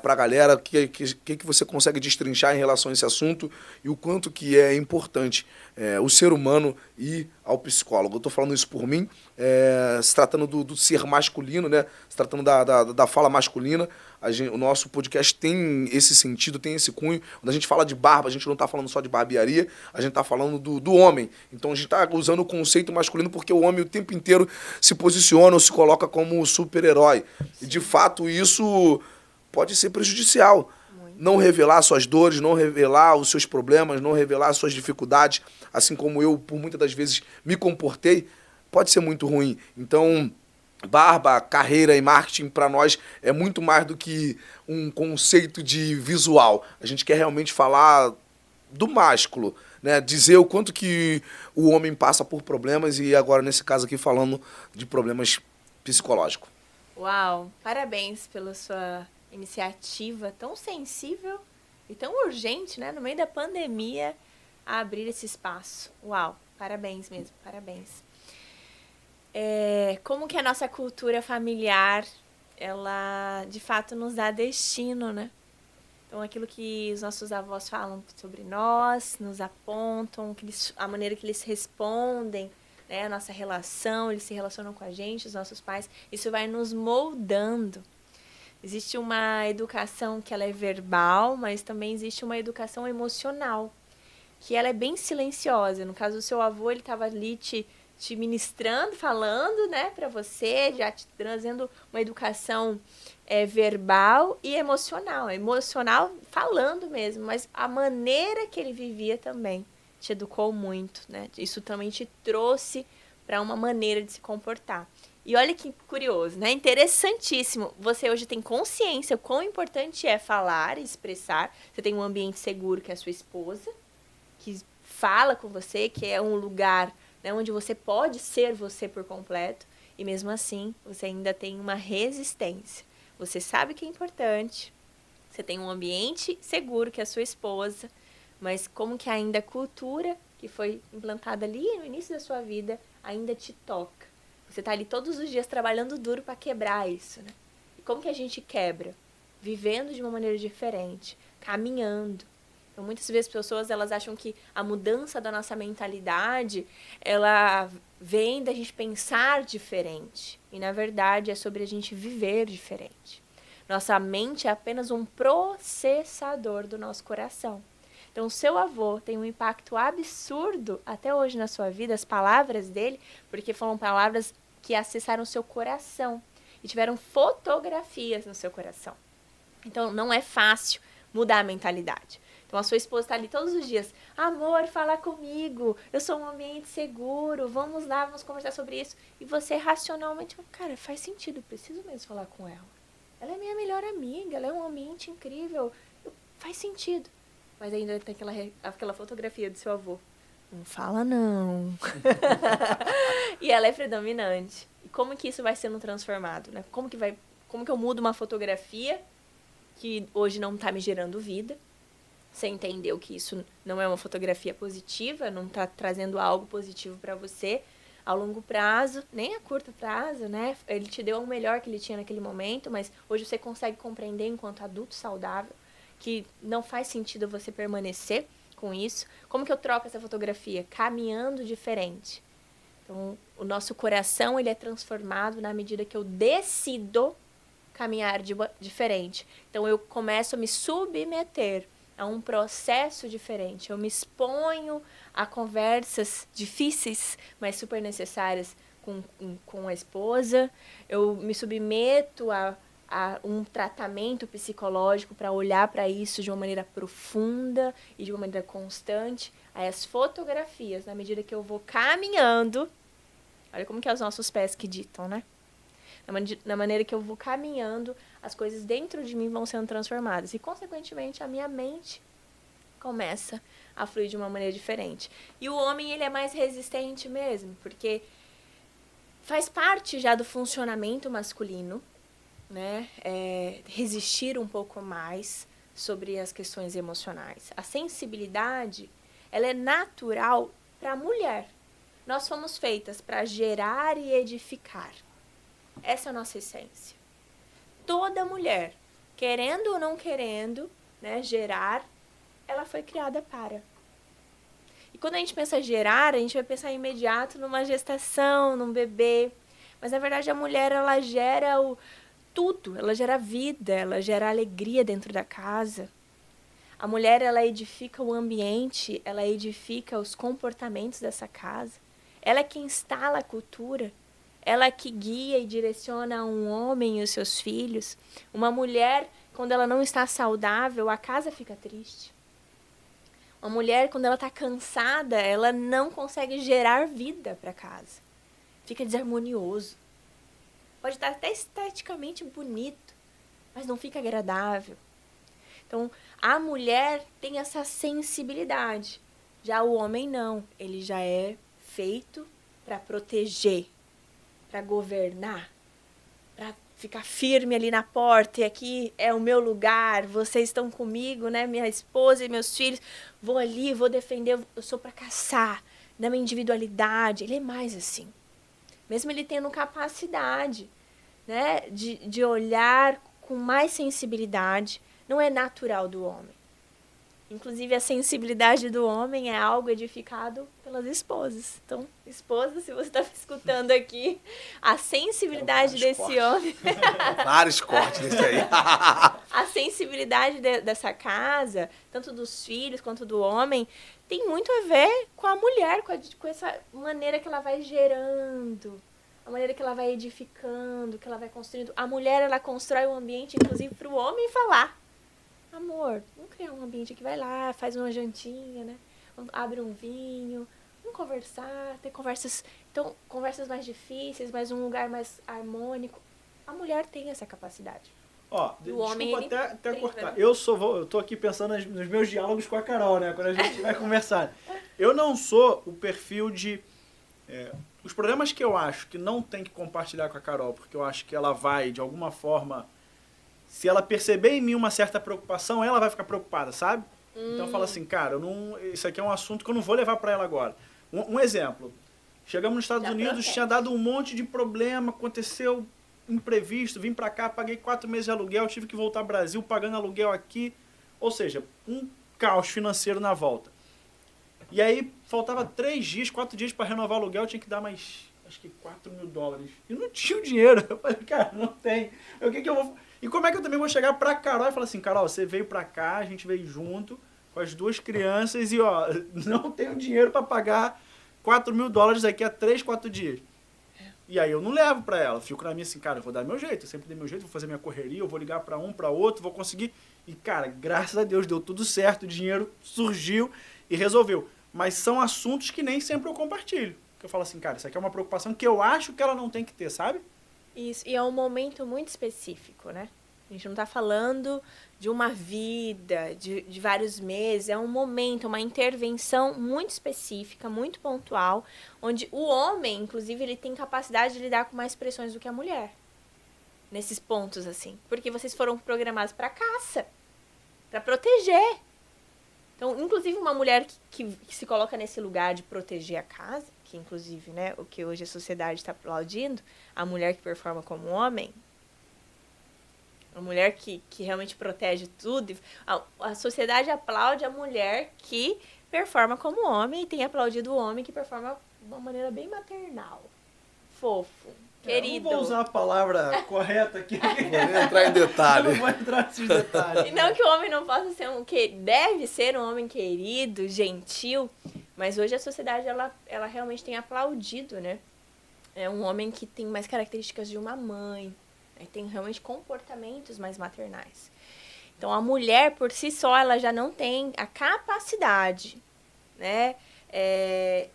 para a galera, o que você consegue destrinchar em relação a esse assunto e o quanto que é importante o ser humano ir ao psicólogo. Eu estou falando isso por mim, se tratando do ser masculino, né? Se tratando da fala masculina. O nosso podcast tem esse sentido, tem esse cunho. Quando a gente fala de barba, a gente não está falando só de barbearia, a gente está falando do homem. Então a gente está usando o conceito masculino porque o homem o tempo inteiro se posiciona ou se coloca como super-herói. E de fato isso pode ser prejudicial. Não revelar suas dores, não revelar os seus problemas, não revelar suas dificuldades, assim como eu, por muitas das vezes, me comportei, pode ser muito ruim. Então, barba, carreira e marketing para nós é muito mais do que um conceito de visual. A gente quer realmente falar do másculo, né? Dizer o quanto que o homem passa por problemas e agora nesse caso aqui falando de problemas psicológicos. Uau, parabéns pela sua iniciativa tão sensível e tão urgente, né? No meio da pandemia, a abrir esse espaço. Uau, parabéns mesmo, parabéns. Como que a nossa cultura familiar, ela de fato nos dá destino, né? Então, aquilo que os nossos avós falam sobre nós, nos apontam, a maneira que eles respondem, né, a nossa relação, eles se relacionam com a gente, os nossos pais, isso vai nos moldando. Existe uma educação que ela é verbal, mas também existe uma educação emocional, que ela é bem silenciosa. No caso do seu avô, ele estava ali te ministrando, falando, né, para você, já te trazendo uma educação verbal e emocional. Emocional falando mesmo, mas a maneira que ele vivia também te educou muito, né? Isso também te trouxe para uma maneira de se comportar. E olha que curioso, né? Interessantíssimo. Você hoje tem consciência o quão importante é falar e expressar. Você tem um ambiente seguro, que é a sua esposa, que fala com você, que é um lugar, né, onde você pode ser você por completo. E mesmo assim, você ainda tem uma resistência. Você sabe que é importante. Você tem um ambiente seguro, que é a sua esposa. Mas como que ainda a cultura que foi implantada ali no início da sua vida ainda te toca? Você está ali todos os dias trabalhando duro para quebrar isso, né? E como que a gente quebra? Vivendo de uma maneira diferente, caminhando. Então, muitas vezes as pessoas elas acham que a mudança da nossa mentalidade, ela vem da gente pensar diferente. E, na verdade, é sobre a gente viver diferente. Nossa mente é apenas um processador do nosso coração. Então, o seu avô tem um impacto absurdo até hoje na sua vida, as palavras dele, porque foram palavras que acessaram o seu coração e tiveram fotografias no seu coração. Então, não é fácil mudar a mentalidade. Então, a sua esposa está ali todos os dias. Amor, fala comigo. Eu sou um ambiente seguro. Vamos lá, vamos conversar sobre isso. E você racionalmente, cara, faz sentido. Preciso mesmo falar com ela. Ela é minha melhor amiga. Ela é um ambiente incrível. Faz sentido. Mas ainda tem aquela fotografia do seu avô. Não fala, não. E ela é predominante. E como que isso vai sendo transformado, né? Como que eu mudo uma fotografia que hoje não está me gerando vida? Você entendeu que isso não é uma fotografia positiva, não está trazendo algo positivo para você a longo prazo, nem a curto prazo, né? Ele te deu o melhor que ele tinha naquele momento, mas hoje você consegue compreender enquanto adulto saudável que não faz sentido você permanecer com isso. Como que eu troco essa fotografia? Caminhando diferente. Então, o nosso coração ele é transformado na medida que eu decido caminhar diferente. Então, eu começo a me submeter a um processo diferente. Eu me exponho a conversas difíceis, mas super necessárias com a esposa. Eu me submeto a um tratamento psicológico para olhar para isso de uma maneira profunda e de uma maneira constante. Aí as fotografias, na medida que eu vou caminhando, olha como que é os nossos pés que ditam, né? Na maneira que eu vou caminhando, as coisas dentro de mim vão sendo transformadas. E, consequentemente, a minha mente começa a fluir de uma maneira diferente. E o homem, ele é mais resistente mesmo, porque faz parte já do funcionamento masculino, né? Resistir um pouco mais sobre as questões emocionais. A sensibilidade, ela é natural para a mulher. Nós fomos feitas para gerar e edificar. Essa é a nossa essência. Toda mulher, querendo ou não querendo, né, gerar, ela foi criada para. E quando a gente pensa em gerar, a gente vai pensar imediato numa gestação, num bebê. Mas, na verdade, a mulher, ela gera tudo. Ela gera vida, ela gera alegria dentro da casa. A mulher, ela edifica o ambiente, ela edifica os comportamentos dessa casa. Ela é quem instala a cultura. Ela é que guia e direciona um homem e os seus filhos. Uma mulher, quando ela não está saudável, a casa fica triste. Uma mulher, quando ela está cansada, ela não consegue gerar vida para casa. Fica desarmonioso. Pode estar até esteticamente bonito, mas não fica agradável. Então, a mulher tem essa sensibilidade. Já o homem não. Ele já é feito para proteger, para governar, para ficar firme ali na porta. E aqui é o meu lugar, vocês estão comigo, né? Minha esposa e meus filhos. Vou ali, vou defender, eu sou para caçar. Da minha individualidade. Ele é mais assim. Mesmo ele tendo capacidade, né, de olhar com mais sensibilidade, não é natural do homem. Inclusive, a sensibilidade do homem é algo edificado pelas esposas. Então, esposa, se você está escutando aqui, a sensibilidade desse homem... Vários cortes desse aí. A sensibilidade dessa casa, tanto dos filhos quanto do homem, tem muito a ver com a mulher, com essa maneira que ela vai gerando, a maneira que ela vai edificando, que ela vai construindo. A mulher, ela constrói um ambiente, inclusive, para o homem falar. Amor, vamos criar um ambiente aqui, vai lá, faz uma jantinha, né? Abre um vinho, vamos conversar, ter conversas, então, conversas mais difíceis, mas um lugar mais harmônico. A mulher tem essa capacidade. Ó, o desculpa homem, até cortar. Eu tô aqui pensando nos meus diálogos com a Carol, né? Quando a gente vai conversar. Eu não sou o perfil de... os problemas que eu acho que não tem que compartilhar com a Carol, porque eu acho que ela vai, de alguma forma... Se ela perceber em mim uma certa preocupação, ela vai ficar preocupada, sabe? Então fala assim, cara, isso aqui é um assunto que eu não vou levar para ela agora. Um exemplo. Chegamos nos Estados Unidos, tinha dado um monte de problema, aconteceu imprevisto, vim para cá, paguei 4 meses de aluguel, tive que voltar ao Brasil pagando aluguel aqui. Ou seja, um caos financeiro na volta. E aí faltava 3 dias, 4 dias para renovar o aluguel, eu tinha que dar mais, acho que $4.000. E não tinha o dinheiro. Eu falei, cara, não tem. O que eu vou... E como é que eu também vou chegar pra Carol e falar assim, Carol, você veio pra cá, a gente veio junto com as 2 crianças e, ó, não tenho dinheiro pra pagar $4.000 daqui a 3, 4 dias. E aí eu não levo pra ela, fico na minha assim, cara, eu vou dar meu jeito, eu sempre dei meu jeito, vou fazer minha correria, eu vou ligar pra um, pra outro, vou conseguir. E, cara, graças a Deus deu tudo certo, o dinheiro surgiu e resolveu. Mas são assuntos que nem sempre eu compartilho. Que eu falo assim, cara, isso aqui é uma preocupação que eu acho que ela não tem que ter, sabe? Isso, e é um momento muito específico, né? A gente não está falando de uma vida, de vários meses, é um momento, uma intervenção muito específica, muito pontual, onde o homem, inclusive, ele tem capacidade de lidar com mais pressões do que a mulher. Nesses pontos, assim. Porque vocês foram programados para caça, para proteger. Então, inclusive, uma mulher que se coloca nesse lugar de proteger a casa, que inclusive, né, o que hoje a sociedade está aplaudindo, a mulher que performa como homem, a mulher que realmente protege tudo, a sociedade aplaude a mulher que performa como homem e tem aplaudido o homem que performa de uma maneira bem maternal, fofo, querido. Eu não vou usar a palavra correta aqui. Não vou entrar em detalhe. Não vou entrar nesses detalhes. E não que o homem não possa ser deve ser um homem querido, gentil, mas hoje a sociedade, ela realmente tem aplaudido, né? É um homem que tem mais características de uma mãe, né? Tem realmente comportamentos mais maternais. Então, a mulher, por si só, ela já não tem a capacidade, né,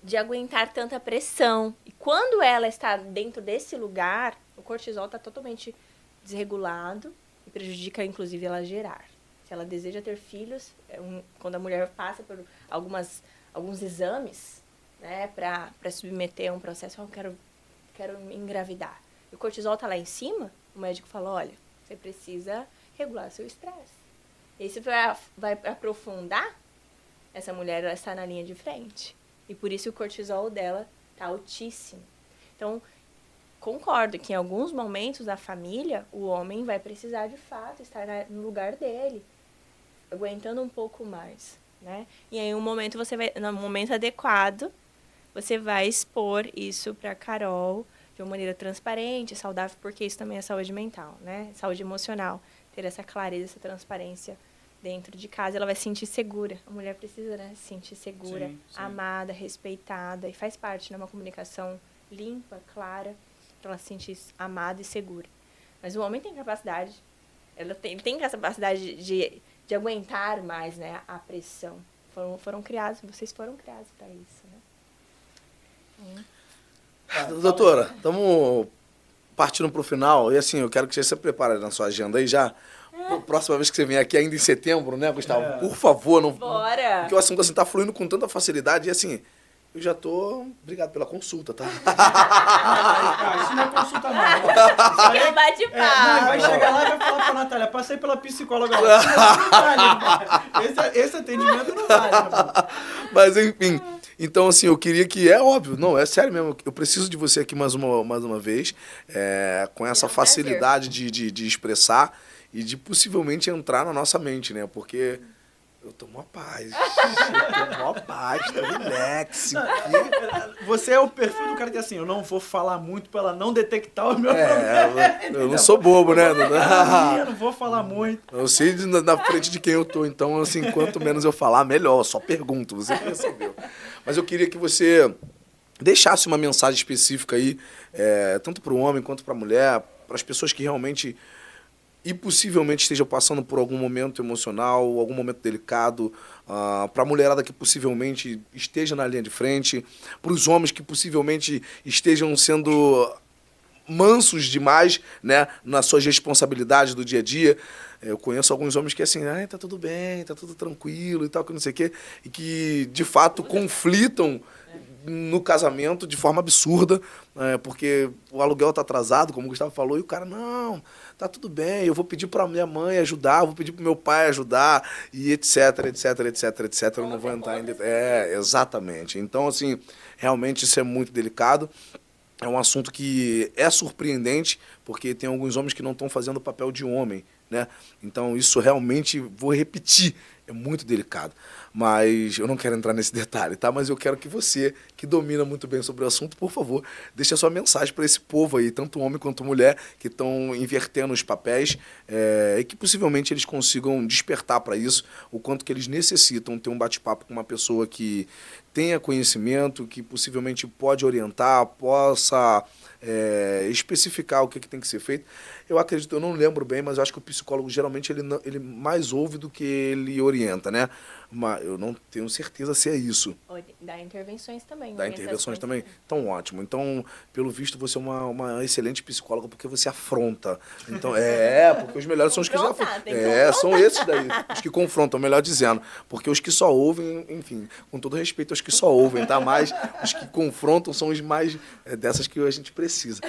de aguentar tanta pressão. E quando ela está dentro desse lugar, o cortisol está totalmente desregulado e prejudica, inclusive, ela gerar. Se ela deseja ter filhos, quando a mulher passa por alguns exames, né, para submeter a um processo, eu quero me engravidar. E o cortisol tá lá em cima, o médico fala, olha, você precisa regular seu estresse. Esse vai aprofundar, essa mulher ela está na linha de frente. E por isso o cortisol dela tá altíssimo. Então, concordo que em alguns momentos da família, o homem vai precisar de fato estar no lugar dele, aguentando um pouco mais, né? E aí, no momento adequado, você vai expor isso para Carol de uma maneira transparente, saudável, porque isso também é saúde mental, né? Saúde emocional. Ter essa clareza, essa transparência dentro de casa, ela vai se sentir segura. A mulher precisa, né, se sentir segura, sim. amada, respeitada, e faz parte de uma comunicação limpa, clara, para ela se sentir amada e segura. Mas o homem tem capacidade, ele tem capacidade de aguentar mais, né, a pressão. Vocês foram criados para isso, né? Doutora, estamos partindo pro final, e assim, eu quero que você se prepare na sua agenda aí já. Próxima vez que você vier aqui, ainda em setembro, né, Gustavo? Por favor, não. Bora! Porque o assunto assim tá fluindo com tanta facilidade e assim, eu já tô. Obrigado pela consulta, tá? Isso não é consulta, não. Isso aí É um bate-papo. vai chegar lá e vai falar pra Natália, passei pela psicóloga lá. Isso não vale. Esse atendimento não vale, irmão. Mas enfim. Então, assim, eu queria que, é óbvio, não, é sério mesmo, eu preciso de você aqui mais uma vez, com essa É um facilidade de expressar e de possivelmente entrar na nossa mente, né? Porque eu tô mó paz, tô relax. Você é o perfil do cara que assim, eu não vou falar muito pra ela não detectar o meu problema. Eu não sou bobo, né? Eu não vou falar muito. Eu sei na frente de quem eu tô, então, assim, quanto menos eu falar, melhor. Eu só pergunto, você percebeu. Mas eu queria que você deixasse uma mensagem específica aí, tanto para o homem quanto para a mulher, para as pessoas que realmente e possivelmente estejam passando por algum momento emocional, algum momento delicado, para a mulherada que possivelmente esteja na linha de frente, para os homens que possivelmente estejam sendo mansos demais, né, nas suas responsabilidades do dia a dia. Eu conheço alguns homens que assim, tá tudo bem, tá tudo tranquilo e tal, que não sei o quê, e que de fato conflitam no casamento de forma absurda, porque o aluguel tá atrasado, como o Gustavo falou, e o cara, não, tá tudo bem, eu vou pedir pra minha mãe ajudar, vou pedir pro meu pai ajudar, e etc, eu não vou entrar em detalhes. Exatamente. Então, assim, realmente isso é muito delicado. É um assunto que é surpreendente, porque tem alguns homens que não estão fazendo o papel de homem, né? Então, isso realmente, vou repetir, é muito delicado. Mas eu não quero entrar nesse detalhe, tá? Mas eu quero que você, que domina muito bem sobre o assunto, por favor, deixe a sua mensagem para esse povo aí, tanto homem quanto mulher, que estão invertendo os papéis, e que possivelmente eles consigam despertar para isso, o quanto que eles necessitam ter um bate-papo com uma pessoa que tenha conhecimento, que possivelmente pode orientar, possa especificar o que tem que ser feito. Eu acredito, eu não lembro bem, mas eu acho que o psicólogo geralmente ele mais ouve do que ele orienta, né? Mas eu não tenho certeza se é isso. Dá intervenções também. Dá intervenções também? Então, ótimo. Então, pelo visto, você é uma excelente psicóloga porque você afronta. Então, porque os melhores são os que já afrontam. São esses daí, os que confrontam, melhor dizendo. Porque os que só ouvem, enfim, com todo respeito aos que só ouvem, tá? Mas os que confrontam são os mais dessas que a gente precisa.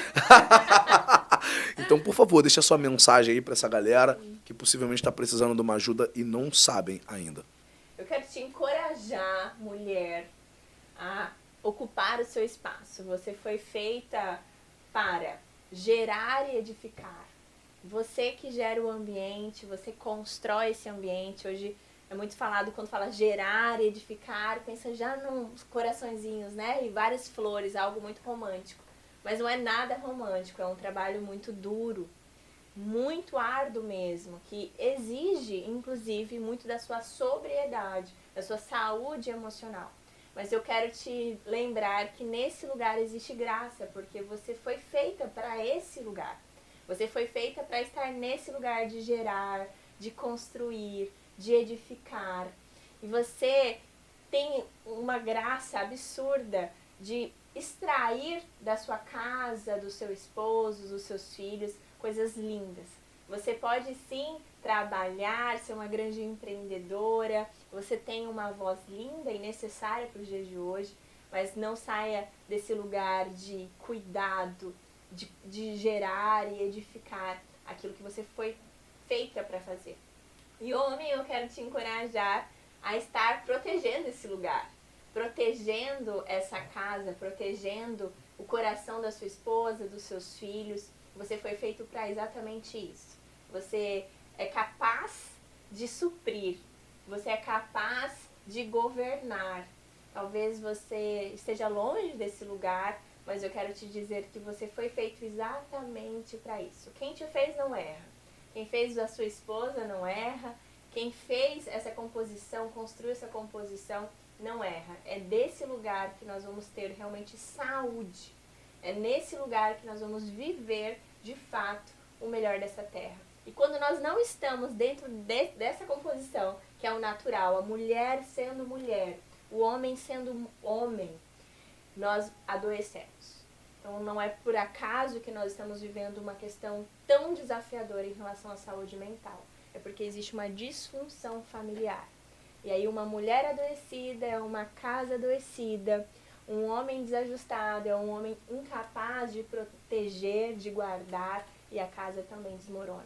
Então, por favor, deixa a sua mensagem aí para essa galera que possivelmente está precisando de uma ajuda e não sabem ainda. Eu quero te encorajar, mulher, a ocupar o seu espaço. Você foi feita para gerar e edificar. Você que gera o ambiente, você constrói esse ambiente. Hoje é muito falado, quando fala gerar e edificar, pensa já nos coraçõezinhos, né? E várias flores, algo muito romântico. Mas não é nada romântico, é um trabalho muito duro, muito árduo mesmo, que exige, inclusive, muito da sua sobriedade, da sua saúde emocional. Mas eu quero te lembrar que nesse lugar existe graça, porque você foi feita para esse lugar. Você foi feita para estar nesse lugar de gerar, de construir, de edificar. E você tem uma graça absurda de extrair da sua casa, do seu esposo, dos seus filhos, coisas lindas. Você pode sim trabalhar, ser uma grande empreendedora, você tem uma voz linda e necessária para os dias de hoje, mas não saia desse lugar de cuidado, de gerar e edificar aquilo que você foi feita para fazer. E homem, eu quero te encorajar a estar protegendo esse lugar, protegendo essa casa, protegendo o coração da sua esposa, dos seus filhos. Você foi feito para exatamente isso. Você é capaz de suprir, você é capaz de governar. Talvez você esteja longe desse lugar, mas eu quero te dizer que você foi feito exatamente para isso. Quem te fez não erra. Quem fez a sua esposa não erra. Quem fez essa composição, construiu essa composição, não erra. É desse lugar que nós vamos ter realmente saúde. É nesse lugar que nós vamos viver, de fato, o melhor dessa terra. E quando nós não estamos dentro dessa composição, que é o natural, a mulher sendo mulher, o homem sendo homem, nós adoecemos. Então não é por acaso que nós estamos vivendo uma questão tão desafiadora em relação à saúde mental. É porque existe uma disfunção familiar. E aí uma mulher adoecida é uma casa adoecida, um homem desajustado é um homem incapaz de proteger, de guardar, e a casa também desmorona.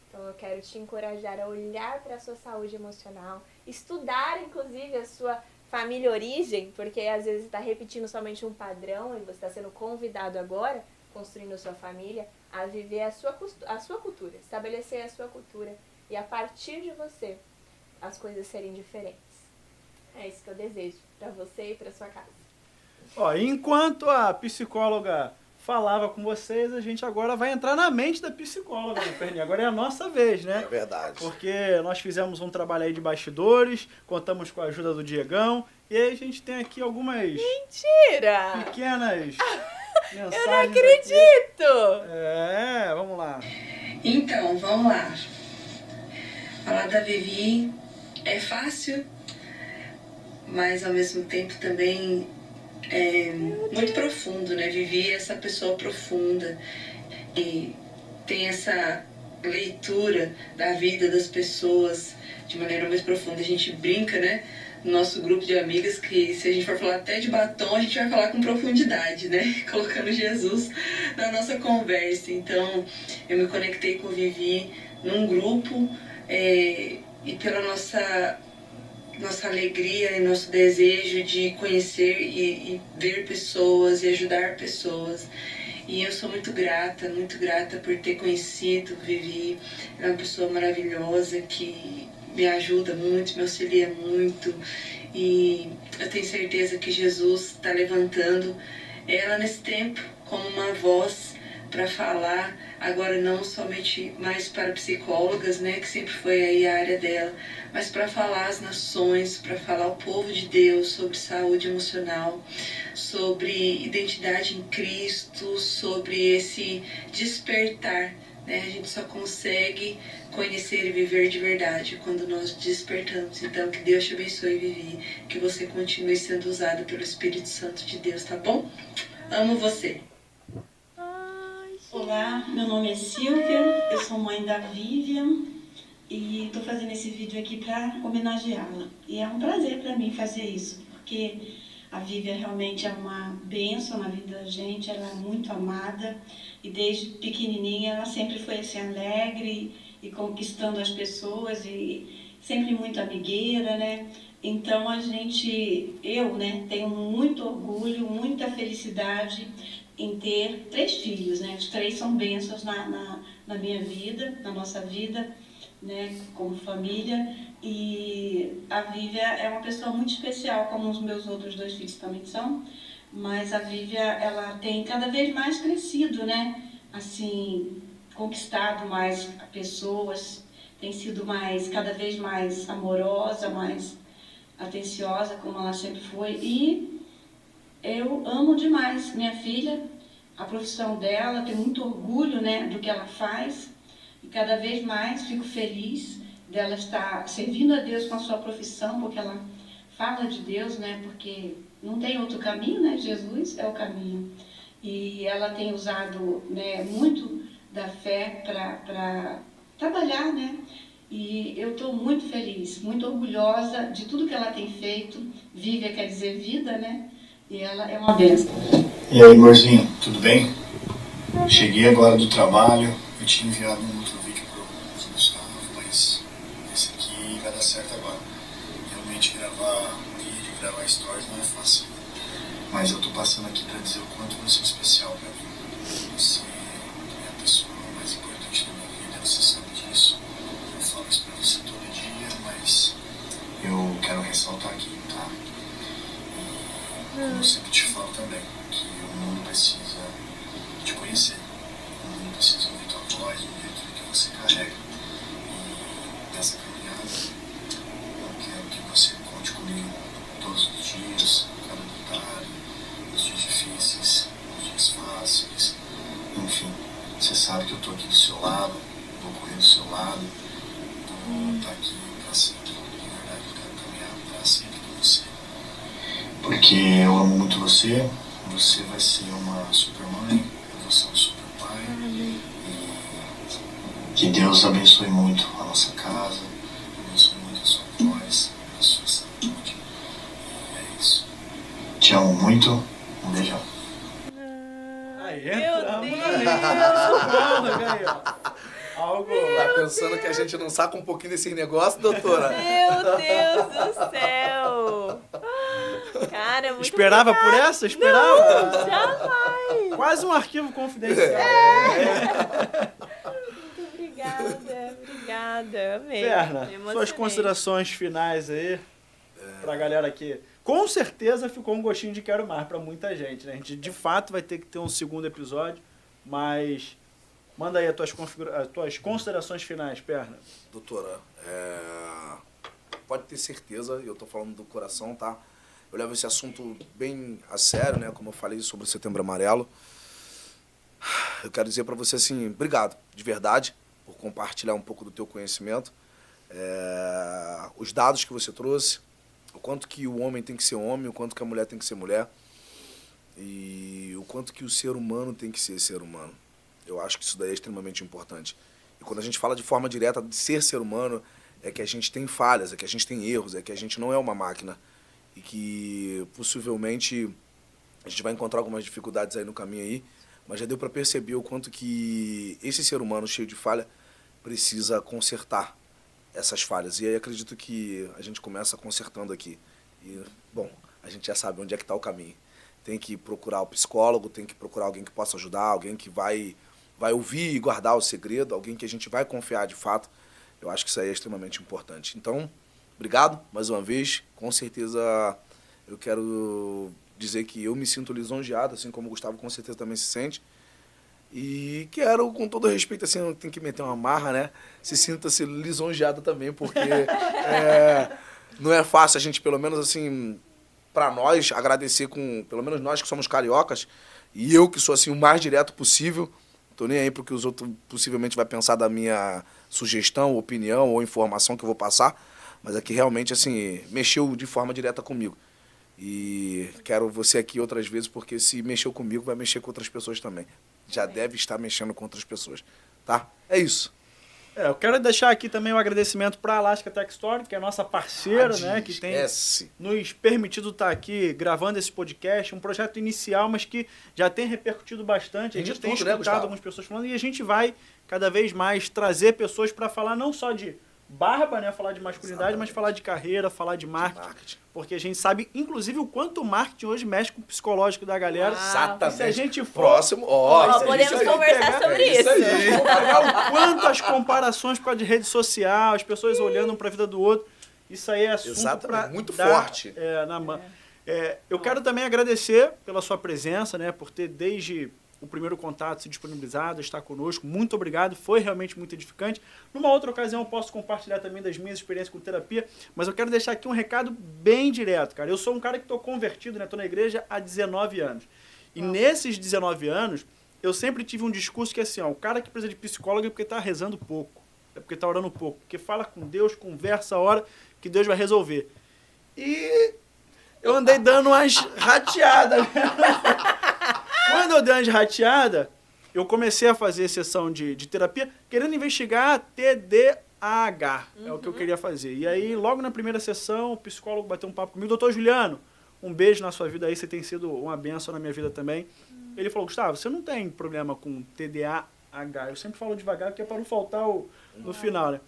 Então eu quero te encorajar a olhar para a sua saúde emocional, estudar inclusive a sua família origem, porque às vezes está repetindo somente um padrão e você está sendo convidado agora, construindo a sua família, a viver a sua cultura, estabelecer a sua cultura e a partir de você as coisas serem diferentes. É isso que eu desejo para você e para sua casa. Ó, enquanto a psicóloga falava com vocês, a gente agora vai entrar na mente da psicóloga, né, Perninha? Agora é a nossa vez, né? É verdade. Porque nós fizemos um trabalho aí de bastidores, contamos com a ajuda do Diegão, e aí a gente tem aqui algumas Mentira! pequenas mensagens. Eu não acredito! É, vamos lá. Então, vamos lá. Falar da Vivi é fácil, mas ao mesmo tempo também é muito profundo, né? Vivi é essa pessoa profunda e tem essa leitura da vida das pessoas de maneira mais profunda. A gente brinca, né? No nosso grupo de amigas que se a gente for falar até de batom, a gente vai falar com profundidade, né? Colocando Jesus na nossa conversa. Então, eu me conectei com o Vivi num grupo e pela nossa alegria e nosso desejo de conhecer e ver pessoas e ajudar pessoas. E eu sou muito grata por ter conhecido Vivi. Ela é uma pessoa maravilhosa que me ajuda muito, me auxilia muito. E eu tenho certeza que Jesus está levantando ela nesse tempo como uma voz para falar, agora não somente mais para psicólogas, né, que sempre foi aí a área dela, mas para falar às nações, para falar ao povo de Deus sobre saúde emocional, sobre identidade em Cristo, sobre esse despertar, né? A gente só consegue conhecer e viver de verdade quando nós despertamos. Então, que Deus te abençoe, Vivi, que você continue sendo usada pelo Espírito Santo de Deus, tá bom? Amo você. Olá, meu nome é Silvia, eu sou mãe da Vivian e estou fazendo esse vídeo aqui para homenageá-la. E é um prazer para mim fazer isso, porque a Vivian realmente é uma bênção na vida da gente, ela é muito amada e desde pequenininha ela sempre foi assim alegre e conquistando as pessoas e sempre muito amigueira, né? Então eu, né, tenho muito orgulho, muita felicidade em ter 3 filhos, né? Os 3 são bênçãos na minha vida, na nossa vida, né? Como família. E a Vívia é uma pessoa muito especial, como os meus outros 2 filhos também são. Mas a Vívia, ela tem cada vez mais crescido, né? Assim, conquistado mais pessoas, tem sido cada vez mais amorosa, mais atenciosa, como ela sempre foi. E eu amo demais minha filha, a profissão dela, tenho muito orgulho, né, do que ela faz e cada vez mais fico feliz dela estar servindo a Deus com a sua profissão, porque ela fala de Deus, né, porque não tem outro caminho, né, Jesus é o caminho. E ela tem usado, né, muito da fé para trabalhar, né, e eu estou muito feliz, muito orgulhosa de tudo que ela tem feito. Vívia quer dizer vida, né? E ela é uma bênção. E aí, amorzinho, tudo bem? Cheguei agora do trabalho, eu tinha enviado um outro vídeo pro Gustavo, mas esse aqui vai dar certo agora. Realmente gravar vídeo, gravar stories não é fácil. Mas eu tô passando aqui pra dizer o quanto você é especial pra mim. Você é a pessoa mais importante da minha vida, você sabe disso. Eu falo isso pra você todo dia, mas eu quero ressaltar aqui, tá? Como eu sempre te falo também, que o mundo precisa te conhecer, o mundo precisa ouvir tua voz, ouvir tudo que você carrega. E nessa caminhada, eu quero que você conte comigo todos os dias, cada detalhe, os dias difíceis, os dias fáceis, enfim. Você sabe que eu tô aqui do seu lado, vou correr do seu lado, vou estar aqui pra sempre. Na verdade, eu quero caminhar pra sempre com você. Porque eu amo muito você você vai ser uma super mãe, eu vou ser um super pai. E que Deus abençoe muito a nossa casa, abençoe muito a sua voz, a sua saúde. E é isso. Te amo muito. Um beijão. Aí, Meu entramos Deus. aí, ó. Algo... Tá pensando que a gente não saca um pouquinho desse negócio, doutora? Meu Deus do céu! Cara, muito Esperava por obrigada. essa? Esperava? Não, jamais! Quase um arquivo confidencial. Muito obrigada, amei. Perna, Me suas emocionei. considerações finais aí pra galera aqui. Com certeza ficou um gostinho de quero mais pra muita gente, né? A gente de fato vai ter que ter um segundo episódio, mas manda aí as tuas considerações finais, Perna. Doutora, pode ter certeza, eu tô falando do coração, tá? Eu levo esse assunto bem a sério, né? Como eu falei sobre o Setembro Amarelo. Eu quero dizer pra você assim, obrigado, de verdade, por compartilhar um pouco do teu conhecimento. Os dados que você trouxe, o quanto que o homem tem que ser homem, o quanto que a mulher tem que ser mulher e o quanto que o ser humano tem que ser ser humano. Eu acho que isso daí é extremamente importante. E quando a gente fala de forma direta de ser humano, é que a gente tem falhas, é que a gente tem erros, é que a gente não é uma máquina e que possivelmente a gente vai encontrar algumas dificuldades aí no caminho aí, mas já deu para perceber o quanto que esse ser humano cheio de falha precisa consertar essas falhas. E aí acredito que a gente começa consertando aqui. E, bom, a gente já sabe onde é que está o caminho. Tem que procurar o psicólogo, tem que procurar alguém que possa ajudar, alguém que vai ouvir e guardar o segredo, alguém que a gente vai confiar de fato. Eu acho que isso aí é extremamente importante. Então, obrigado mais uma vez. Com certeza eu quero dizer que eu me sinto lisonjeado, assim como o Gustavo com certeza também se sente. E quero, com todo respeito, assim, não tem que meter uma marra, né? Se sinta-se lisonjeado também, porque não é fácil a gente, pelo menos assim, para nós, agradecer com, pelo menos nós que somos cariocas, e eu que sou assim o mais direto possível, tô nem aí porque os outros possivelmente vai pensar da minha sugestão, opinião ou informação que eu vou passar, mas aqui realmente, assim, mexeu de forma direta comigo. E quero você aqui outras vezes, porque se mexeu comigo, vai mexer com outras pessoas também. Já deve estar mexendo com outras pessoas, tá? É isso. Eu quero deixar aqui também um agradecimento para a Alaska Tech Store, que é a nossa parceira, né? Que tem nos permitido estar aqui gravando esse podcast, um projeto inicial, mas que já tem repercutido bastante. A gente tem escutado algumas pessoas falando e a gente vai cada vez mais trazer pessoas para falar não só de barba, né? Falar de masculinidade, mas falar de carreira, falar de marketing. Porque a gente sabe, inclusive, o quanto o marketing hoje mexe com o psicológico da galera. Exatamente. Se a gente for... Próximo, podemos conversar sobre isso. O quanto as comparações por causa de rede social, as pessoas olhando um para a vida do outro, isso aí é assunto para muito forte. Na mão. Eu quero também agradecer pela sua presença, né? Por ter desde o primeiro contato se disponibilizado, estar conosco. Muito obrigado, foi realmente muito edificante. Numa outra ocasião eu posso compartilhar também das minhas experiências com terapia, mas eu quero deixar aqui um recado bem direto, cara. Eu sou um cara que estou convertido, né? Estou na igreja há 19 anos. E nesses 19 anos, eu sempre tive um discurso que é assim, ó, o cara que precisa de psicólogo é porque está rezando pouco, é porque está orando pouco, porque fala com Deus, conversa a hora que Deus vai resolver. E eu andei dando umas rateadas. Quando eu dei uma rateada, eu comecei a fazer sessão de terapia querendo investigar TDAH. É o que eu queria fazer. E aí, logo na primeira sessão, o psicólogo bateu um papo comigo. Doutor Juliano, um beijo na sua vida aí. Você tem sido uma bênção na minha vida também. Ele falou, Gustavo, você não tem problema com TDAH. Eu sempre falo devagar porque é para não faltar no final, né?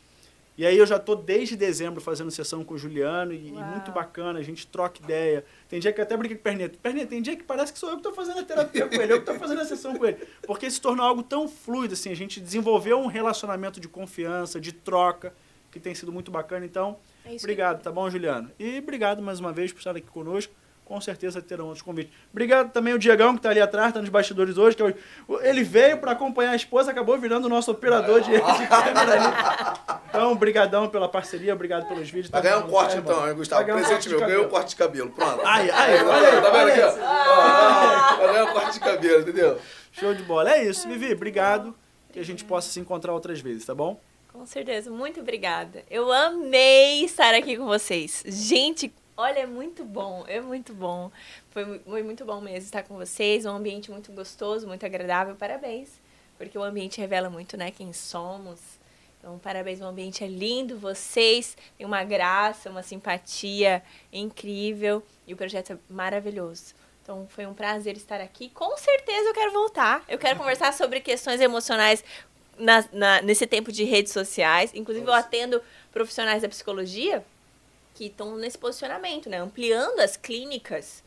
E aí eu já estou desde dezembro fazendo sessão com o Juliano e muito bacana, a gente troca ideia. Tem dia que eu até brinquei com o Perneta. Perneta, tem dia que parece que sou eu que estou fazendo a terapia com ele, eu que estou fazendo a sessão com ele. Porque se tornou algo tão fluido, assim, a gente desenvolveu um relacionamento de confiança, de troca, que tem sido muito bacana. Então, obrigado, tá bom, Juliano? E obrigado mais uma vez por estar aqui conosco. Com certeza terão outros convites. Obrigado também ao Diegão, que está ali atrás, está nos bastidores hoje. Que ele veio para acompanhar a esposa, acabou virando o nosso operador de câmera ali. Então, brigadão pela parceria, obrigado pelos vídeos. Vai ganhar um corte então, hein, Gustavo? Presente meu, ganhei um corte de cabelo, pronto. Aí, olha aí. Tá vendo aqui, ó? Vai ganhar um corte de cabelo, entendeu? Show de bola. É isso, Vivi, obrigado. Que a gente possa se encontrar outras vezes, tá bom? Com certeza, muito obrigada. Eu amei estar aqui com vocês. Gente, Olha, é muito bom, é muito bom. Foi muito bom mesmo estar com vocês, um ambiente muito gostoso, muito agradável. Parabéns, porque o ambiente revela muito, né, quem somos. Então, parabéns, o ambiente é lindo, vocês têm uma graça, uma simpatia incrível e o projeto é maravilhoso. Então, foi um prazer estar aqui. Com certeza eu quero voltar. Eu quero conversar sobre questões emocionais nesse tempo de redes sociais. Inclusive, eu atendo profissionais da psicologia que estão nesse posicionamento, né? Ampliando as clínicas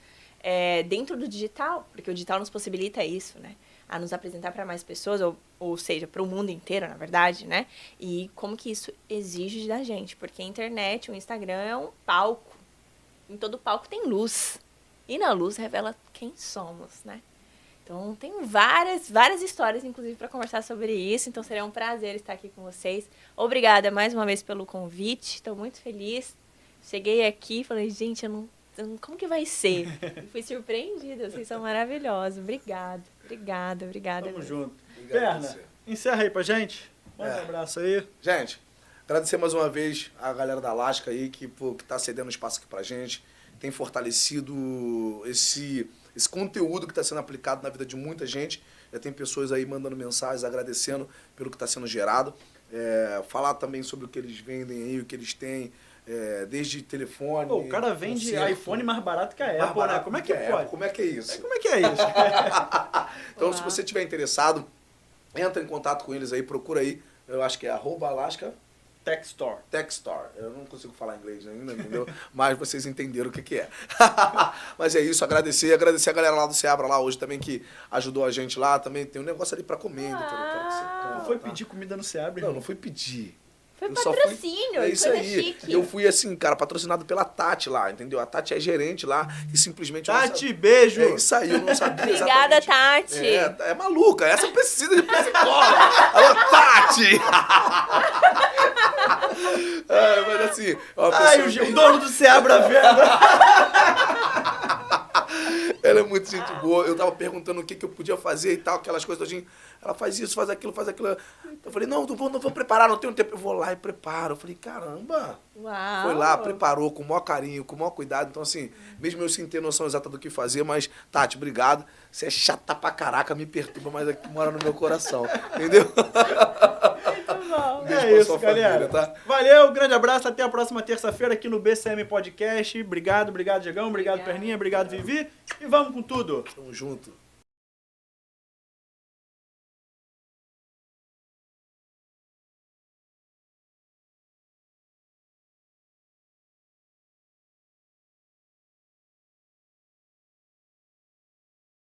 dentro do digital, porque o digital nos possibilita isso, né? A nos apresentar para mais pessoas, ou seja, para o mundo inteiro, na verdade, né? E como que isso exige da gente, porque a internet, o Instagram é um palco. Em todo palco tem luz. E na luz revela quem somos, né? Então, tem várias histórias, inclusive, para conversar sobre isso. Então, seria um prazer estar aqui com vocês. Obrigada mais uma vez pelo convite. Estou muito feliz. Cheguei aqui e falei, gente, como que vai ser? E fui surpreendida. Vocês são maravilhosos. Obrigada. Tamo junto. Obrigado a Perna, você. encerra aí pra gente. Manda um abraço aí. Gente, agradecer mais uma vez a galera da Lasca aí, que tá cedendo espaço aqui pra gente. Tem fortalecido esse conteúdo que está sendo aplicado na vida de muita gente. Já tem pessoas aí mandando mensagens, agradecendo pelo que está sendo gerado. Falar também sobre o que eles vendem aí, o que eles têm, desde telefone... Pô, o cara vende concerto, iPhone mais barato que a mais Apple, barato né? Como é que a pode? Apple. Como é que é isso? Como é que é isso? Então, se você estiver interessado, entra em contato com eles aí, procura aí. Eu acho que é @Lasca Tech Store. Tech Store. Eu não consigo falar inglês ainda, entendeu? Mas vocês entenderam o que é. Mas é isso, agradecer a galera lá do Seabra lá hoje também que ajudou a gente lá. Também tem um negócio ali pra comer ainda. Que eu quero que você coma, Não foi tá? pedir comida no Seabra, Não, irmão. não fui pedir. Foi Eu só patrocínio, É isso coisa aí. chique. Eu fui assim, cara, patrocinado pela Tati lá, entendeu? A Tati é gerente lá e simplesmente... eu não Tati, sabia- beijo! É isso aí, eu não sabia Obrigada, exatamente. Tati. É maluca, essa precisa de psicóloga. Alô, Tati! Mas assim, é uma Ai, pessoa... o dono do Seabra vendo. Ela é muito gente boa. Eu tava perguntando o que eu podia fazer e tal, aquelas coisas. Ela faz isso, faz aquilo, faz aquilo. Eu falei, não vou preparar, não tenho tempo. Eu vou lá e preparo. Eu falei, caramba. Uau. Foi lá, preparou com o maior carinho, com o maior cuidado. Então, assim, mesmo eu sem ter noção exata do que fazer, mas, Tati, obrigado. Você é chata pra caraca, me perturba, mas aqui mora no meu coração. Entendeu? Muito bom. Beijo É pra isso, sua galera. família, tá? Valeu, grande abraço. Até a próxima terça-feira aqui no BCM Podcast. Obrigado, Diegão. Obrigado, Obrigada. Perninha. Obrigado, Vivi. E vamos com tudo. Tamo junto.